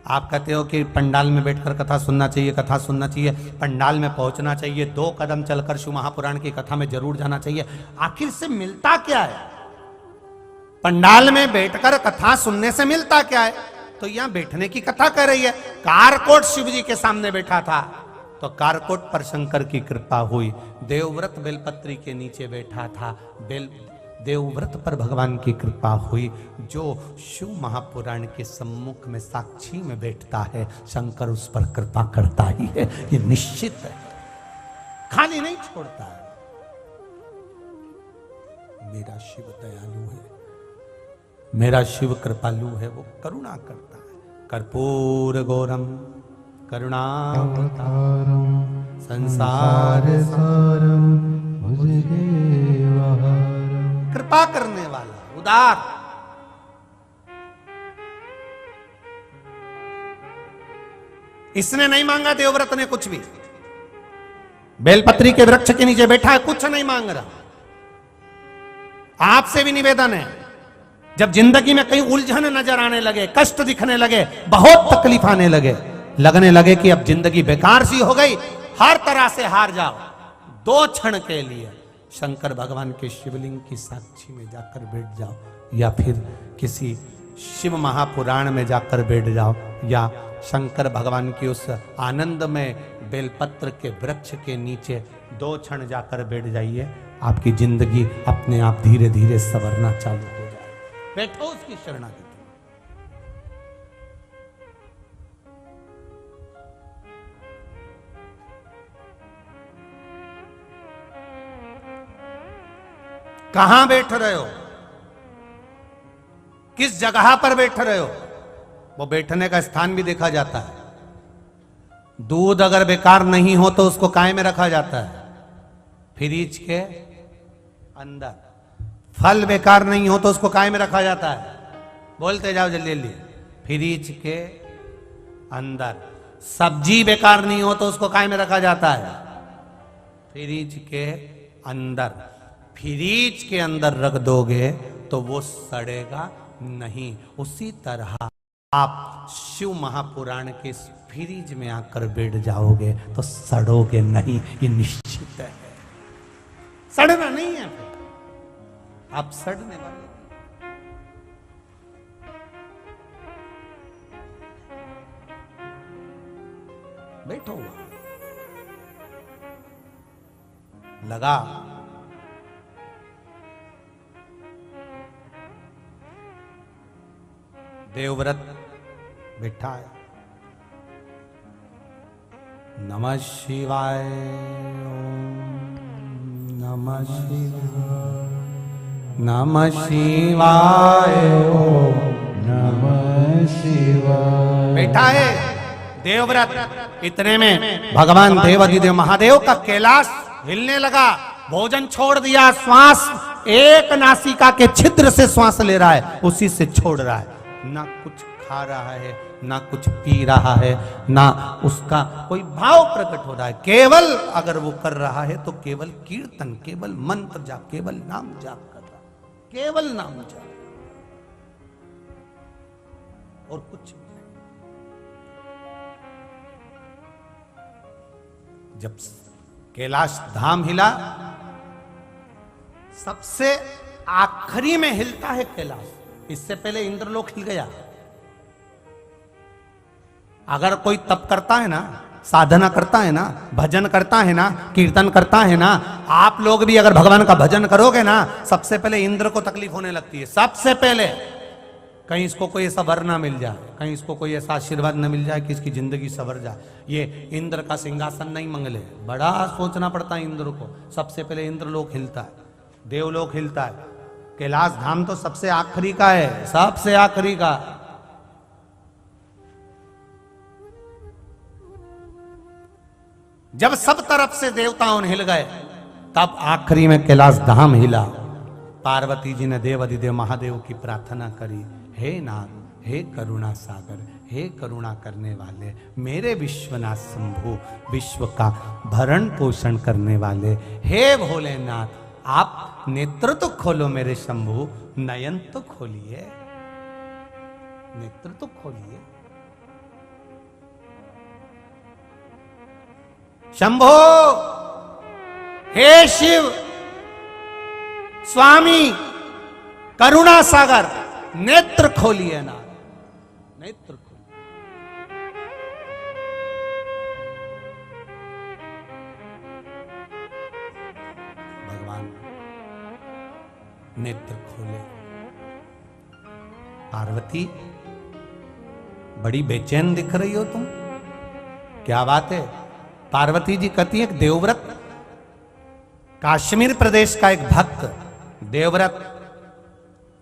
आप कहते हो कि पंडाल में बैठकर कथा सुनना चाहिए, कथा सुनना चाहिए, पंडाल में पहुंचना चाहिए, 2 कदम चलकर शिव महापुराण की कथा में जरूर जाना चाहिए। आखिर से मिलता क्या है? पंडाल में बैठकर कथा सुनने से मिलता क्या है? तो यहां बैठने की कथा कर रही है। कारकोट शिव जी के सामने बैठा था तो कारकोट पर शंकर की कृपा हुई। देवव्रत बेलपत्री के नीचे बैठा था, देवव्रत पर भगवान की कृपा हुई। जो शिव महापुराण के सम्मुख में साक्षी में बैठता है, शंकर उस पर कृपा करता ही है, ये निश्चित है, खाली नहीं छोड़ता है। मेरा शिव दयालु है, मेरा शिव कृपालु है, वो करुणा करता है। कर्पूर गौरम करुणावतारम संसार सारम भुजगेवहारम। कृपा करने वाला, उदार। इसने नहीं मांगा देवव्रत ने कुछ भी, बेलपत्री के वृक्ष के नीचे बैठा है, कुछ नहीं मांग रहा। आपसे भी निवेदन है, जब जिंदगी में कहीं उलझन नजर आने लगे, कष्ट दिखने लगे, बहुत तकलीफ आने लगे, लगने लगे कि अब जिंदगी बेकार सी हो गई, हर तरह से हार जाओ, 2 क्षण के लिए शंकर भगवान के शिवलिंग की साक्षी में जाकर बैठ जाओ, या फिर किसी शिव महापुराण में जाकर बैठ जाओ, या शंकर भगवान की उस आनंद में बेलपत्र के वृक्ष के नीचे 2 क्षण जाकर बैठ जाइए। आपकी जिंदगी अपने आप धीरे धीरे संवरना चालू हो जाए। बैठो उसकी शरणागति। कहां बैठ रहे हो, किस जगह पर बैठ रहे हो, वो बैठने का स्थान भी देखा जाता है। दूध अगर बेकार नहीं हो तो उसको काय में रखा जाता है? फ्रिज के अंदर। फल बेकार नहीं हो तो उसको काय में रखा जाता है? बोलते जाओ जल्दी जल्दी। फ्रिज के अंदर। सब्जी बेकार नहीं हो तो उसको काय में रखा जाता है? फ्रिज के अंदर। फ्रिज के अंदर रख दोगे तो वो सड़ेगा नहीं। उसी तरह आप शिव महापुराण के इस फ्रिज में आकर बैठ जाओगे तो सड़ोगे नहीं, ये निश्चित है। सड़ना नहीं है, आप सड़ने वाले। बैठो लगा। देवव्रत बैठा है। नमः शिवाय ओम नमः शिवाय नमः शिवाय ओम नमः शिवाय। बैठा है देवव्रत। इतने में भगवान देवाधिदेव महादेव का कैलाश हिलने लगा। भोजन छोड़ दिया, श्वास एक नासिका के छिद्र से श्वास ले रहा है, उसी से छोड़ रहा है। ना कुछ खा रहा है, ना कुछ पी रहा है, ना उसका कोई भाव प्रकट हो रहा है। केवल अगर वो कर रहा है तो केवल कीर्तन, केवल मंत्र जाप, केवल नाम जाप कर रहा है, केवल नाम जाप और कुछ नहीं। जब कैलाश धाम हिला, सबसे आखिरी में हिलता है कैलाश। इससे पहले इंद्रलोक हिल गया। अगर कोई तप करता है ना, साधना करता है ना, भजन करता है ना, कीर्तन करता है ना, आप लोग भी अगर भगवान का भजन करोगे ना, सबसे पहले इंद्र को तकलीफ होने लगती है। सबसे पहले कहीं इसको कोई ऐसा वर ना मिल जाए, कहीं इसको कोई ऐसा आशीर्वाद न मिल जाए कि इसकी जिंदगी सवर जाए। ये इंद्र का सिंहासन नहीं मंगले, बड़ा सोचना पड़ता है इंद्र को। सबसे पहले इंद्रलोक हिलता है, देवलोक हिलता है। कैलाश धाम तो सबसे आखिरी का है, सबसे आखिरी का। जब सब तरफ से देवताओं हिल गए, तब आखिरी में कैलाश धाम हिला। पार्वती जी ने देवाधिदेव महादेव की प्रार्थना करी, हे नाथ, हे करुणा सागर, हे करुणा करने वाले, मेरे विश्वनाथ शंभु, विश्व का भरण पोषण करने वाले, हे भोलेनाथ, आप नेत्र तो खोलो मेरे शंभु, नयन तो खोलिए, नेत्र तो खोलिए। शंभो, हे शिव स्वामी करुणा सागर, नेत्र खोलिए ना, नेत्र खोलिए। भगवान नेत्र खोले। पार्वती बड़ी बेचैन दिख रही हो तुम, क्या बात है? पार्वती जी कहती है, देवव्रत कश्मीर प्रदेश का एक भक्त देवव्रत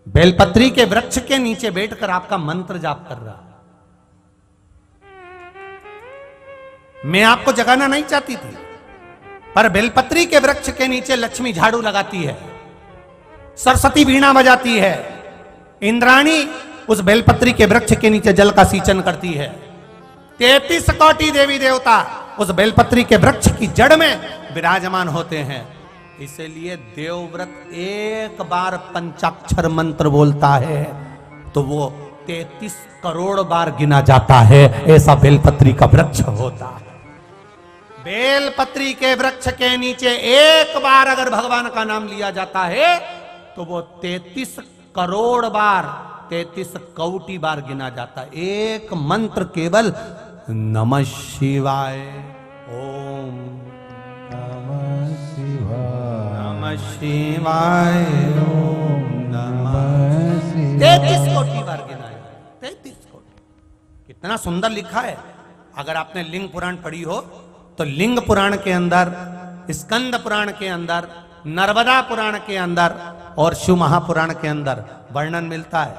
बेलपत्री के वृक्ष के नीचे बैठकर आपका मंत्र जाप कर रहा। मैं आपको जगाना नहीं चाहती थी, पर बेलपत्री के वृक्ष के नीचे लक्ष्मी झाड़ू लगाती है, सरस्वती वीणा बजाती है, इंद्राणी उस बेलपत्री के वृक्ष के नीचे जल का सींचन करती है। 33 कोटि देवी देवता उस बेलपत्री के वृक्ष की जड़ में विराजमान होते हैं। इसलिए देवव्रत एक बार पंचाक्षर मंत्र बोलता है तो वो 33 करोड़ बार गिना जाता है, ऐसा बेलपत्री का वृक्ष होता है। बेलपत्री के वृक्ष के नीचे एक बार अगर भगवान का नाम लिया जाता है तो वो 33 करोड़ बार, 33 कोटि बार गिना जाता है। एक मंत्र केवल नमः शिवाय, ओम नमः शिवाय, नमः शिवाय, ओम नमः शिवाय। 33 कोटि बार गिनाया, 33 कोटि। कितना सुंदर लिखा है। अगर आपने लिंग पुराण पढ़ी हो तो लिंग पुराण के अंदर, स्कंद पुराण के अंदर, नर्मदा पुराण के अंदर और शिव महापुराण के अंदर वर्णन मिलता है।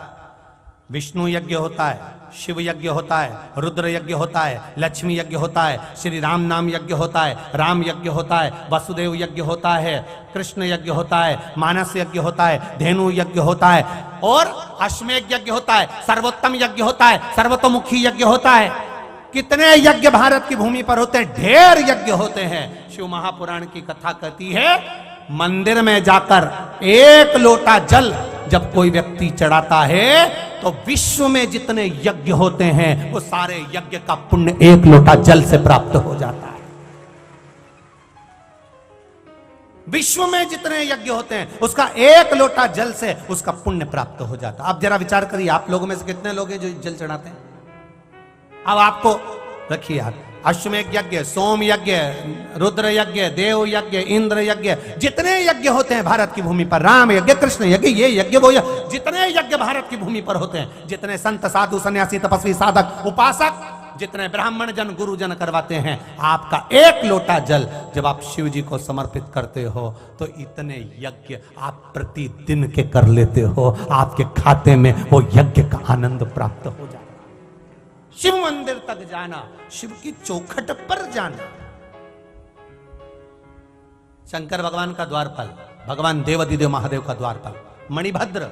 विष्णु यज्ञ होता है, शिव यज्ञ होता है, रुद्र यज्ञ होता है, लक्ष्मी यज्ञ होता है, श्री राम नाम यज्ञ होता है, राम यज्ञ होता है, वसुदेव यज्ञ होता है, कृष्ण यज्ञ होता है, मानस यज्ञ होता है, धेनु यज्ञ होता है और अश्वमेध यज्ञ होता है, सर्वोत्तम यज्ञ होता है, सर्वतोमुखी यज्ञ होता है। कितने यज्ञ भारत की भूमि पर होते हैं, ढेर यज्ञ होते हैं। शिव महापुराण की कथा कहती है मंदिर में जाकर एक लोटा जल जब कोई व्यक्ति चढ़ाता है तो विश्व में जितने यज्ञ होते हैं वो सारे यज्ञ का पुण्य एक लोटा जल से प्राप्त हो जाता है। विश्व में जितने यज्ञ होते हैं उसका एक लोटा जल से उसका पुण्य प्राप्त हो जाता है। अब जरा विचार करिए, आप लोगों में से कितने लोग हैं जो जल चढ़ाते हैं? अब आपको रखिए याद, अश्वमेध यज्ञ, सोम यज्ञ, रुद्र यज्ञ, देव यज्ञ, इंद्र यज्ञ, जितने यज्ञ होते हैं भारत की भूमि पर, राम यज्ञ, कृष्ण यज्ञ, ये यज्ञ, वो यज्ञ, जितने यज्ञ भारत की भूमि पर होते हैं, जितने संत साधु सन्यासी तपस्वी साधक उपासक, जितने ब्राह्मण जन गुरु जन करवाते हैं, आपका एक लोटा जल जब आप शिव जी को समर्पित करते हो तो इतने यज्ञ आप प्रतिदिन के कर लेते हो, आपके खाते में वो यज्ञ का आनंद प्राप्त हो जाता है। शिव मंदिर तक जाना, शिव की चौखट पर जाना। शंकर भगवान का द्वारपाल, भगवान देवाधिदेव महादेव का द्वारपाल मणिभद्र,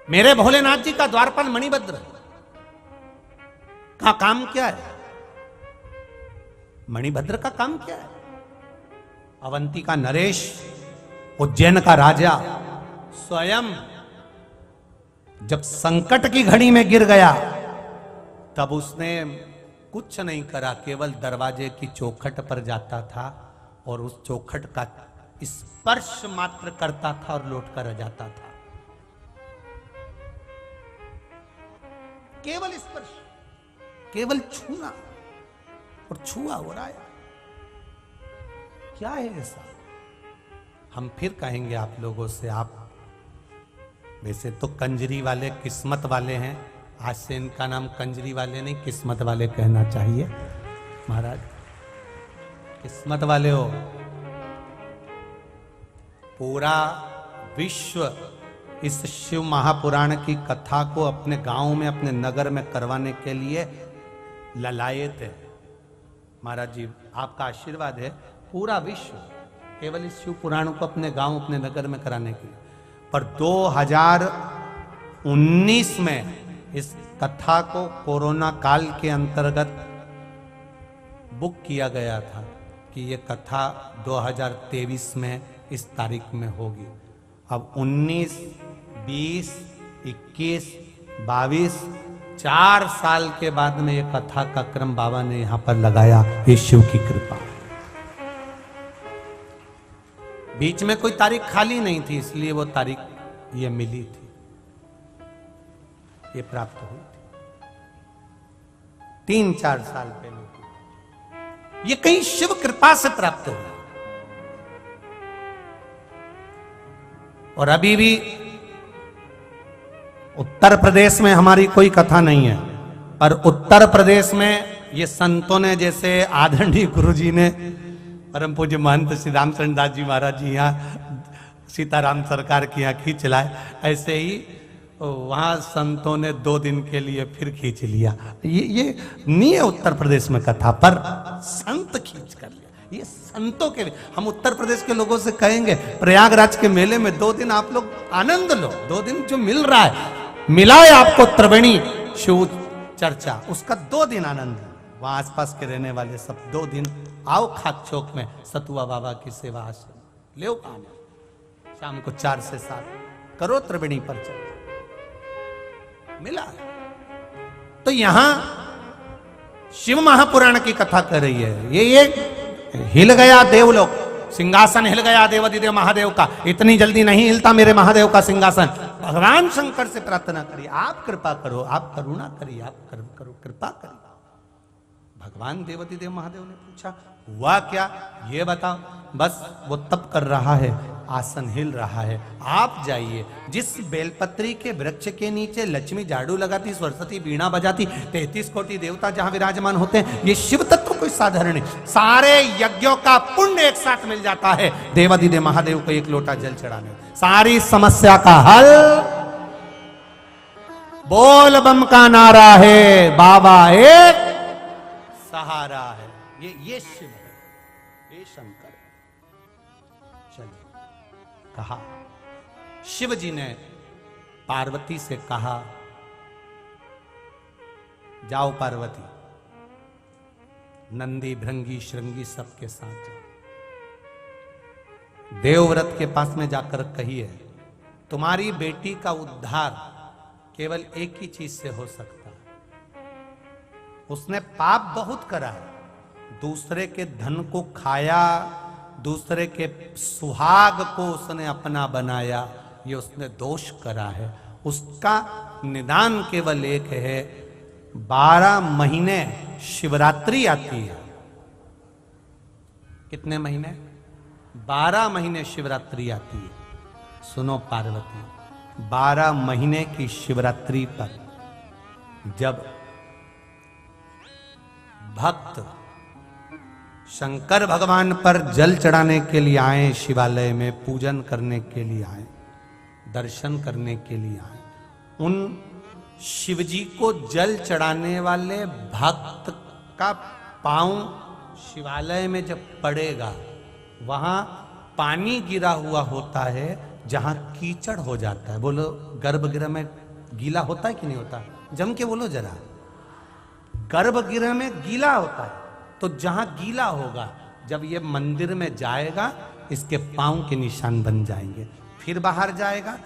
मेरे भोलेनाथ जी का द्वारपाल मणिभद्र का काम क्या है? मणिभद्र का काम क्या है? अवंती का नरेश, उज्जैन का राजा स्वयं जब संकट की घड़ी में गिर गया तब उसने कुछ नहीं करा, केवल दरवाजे की चौखट पर जाता था और उस चौखट का स्पर्श मात्र करता था और लौट कर जाता था। केवल स्पर्श, केवल छूना, और छुआ हो रहा है। क्या है ऐसा? हम फिर कहेंगे आप लोगों से, आप वैसे तो कंजरी वाले किस्मत वाले हैं, आज से इनका नाम कंजरी वाले नहीं किस्मत वाले कहना चाहिए। महाराज किस्मत वाले हो। पूरा विश्व इस शिव महापुराण की कथा को अपने गांव में, अपने नगर में करवाने के लिए ललायत है। महाराज जी आपका आशीर्वाद है, पूरा विश्व केवल इस शिव पुराण को अपने गांव, अपने नगर में कराने के लिए। पर 2019 में इस कथा को कोरोना काल के अंतर्गत बुक किया गया था कि ये कथा 2023 में इस तारीख में होगी। अब 19, 20, 21, 22, 4 साल के बाद में ये कथा का क्रम बाबा ने यहां पर लगाया। ये शिव की कृपा। बीच में कोई तारीख खाली नहीं थी, इसलिए वो तारीख ये मिली थी, ये प्राप्त हुई थी 3-4 साल पहले। ये कहीं शिव कृपा से प्राप्त हुआ। और अभी भी उत्तर प्रदेश में हमारी कोई कथा नहीं है, पर उत्तर प्रदेश में ये संतों ने, जैसे आदरणीय गुरु जी ने, परम पूज्य महंत श्री रामचंद्र दास जी महाराज जी यहाँ सीताराम सरकार की यहाँ खींच लाए, ऐसे ही वहाँ संतों ने 2 दिन के लिए फिर खींच लिया। ये नहीं है उत्तर प्रदेश में कथा, पर संत खींच कर लिया। ये संतों के लिए हम उत्तर प्रदेश के लोगों से कहेंगे, प्रयागराज के मेले में 2 दिन आप लोग आनंद लो। 2 दिन जो मिल रहा है, मिला है आपको त्रिवेणी शिव चर्चा, उसका 2 दिन आनंद। वहां आसपास के रहने वाले सब 2 दिन आओ खाक चौक में सतुआ बाबा की सेवा आश्रम ले काम, शाम को 4 से 7 करो त्रिवेणी पर चर्चा। मिला है। तो यहां शिव महापुराण की कथा कर रही है। ये हिल गया देवलोक, सिंहासन हिल गया देवाधिदेव महादेव का। इतनी जल्दी नहीं हिलता मेरे महादेव का सिंहासन। भगवान शंकर से प्रार्थना करिए, आप कृपा करो, आप करुणा करिए, आप कर्म करो, कृपा करिए। भगवान देवाधिदेव महादेव ने पूछा हुआ क्या, ये बताओ। बस वो तप कर रहा है, आसन हिल रहा है। आप जाइए, जिस बेलपत्री के वृक्ष के नीचे लक्ष्मी झाड़ू लगाती, सरस्वती बीणा बजाती, 33 कोटि देवता जहां विराजमान होते हैं, ये शिव तत्व कोई साधारण नहीं। सारे यज्ञों का पुण्य एक साथ मिल जाता है देवाधिदेव महादेव को एक लोटा जल चढ़ाने। सारी समस्या का हल बोल बम का नारा है, बाबा एक सहारा है। ये शिव है, ये शंकर है। चलिए, कहा शिव जी ने पार्वती से कहा, जाओ पार्वती, नंदी भृंगी श्रृंगी सबके साथ जाओ, देवव्रत के पास में जाकर कहिए तुम्हारी बेटी का उद्धार केवल एक ही चीज से हो सकता है। उसने पाप बहुत करा है, दूसरे के धन को खाया, दूसरे के सुहाग को उसने अपना बनाया, ये उसने दोष करा है। उसका निदान केवल एक है, 12 महीने शिवरात्रि आती है। कितने महीने? 12 महीने शिवरात्रि आती है। सुनो पार्वती, 12 महीने की शिवरात्रि पर जब भक्त शंकर भगवान पर जल चढ़ाने के लिए आए, शिवालय में पूजन करने के लिए आए, दर्शन करने के लिए आए, उन शिवजी को जल चढ़ाने वाले भक्त का पांव शिवालय में जब पड़ेगा, वहां पानी गिरा हुआ होता है जहां कीचड़ हो जाता है। बोलो, गर्भगृह में गीला होता है कि नहीं होता? जम के बोलो जरा। गर्भगृह में गीला होता है, तो जहां गीला होगा, जब ये मंदिर में जाएगा, इसके पांव के निशान बन जाएंगे। फिर बाहर जाएगा,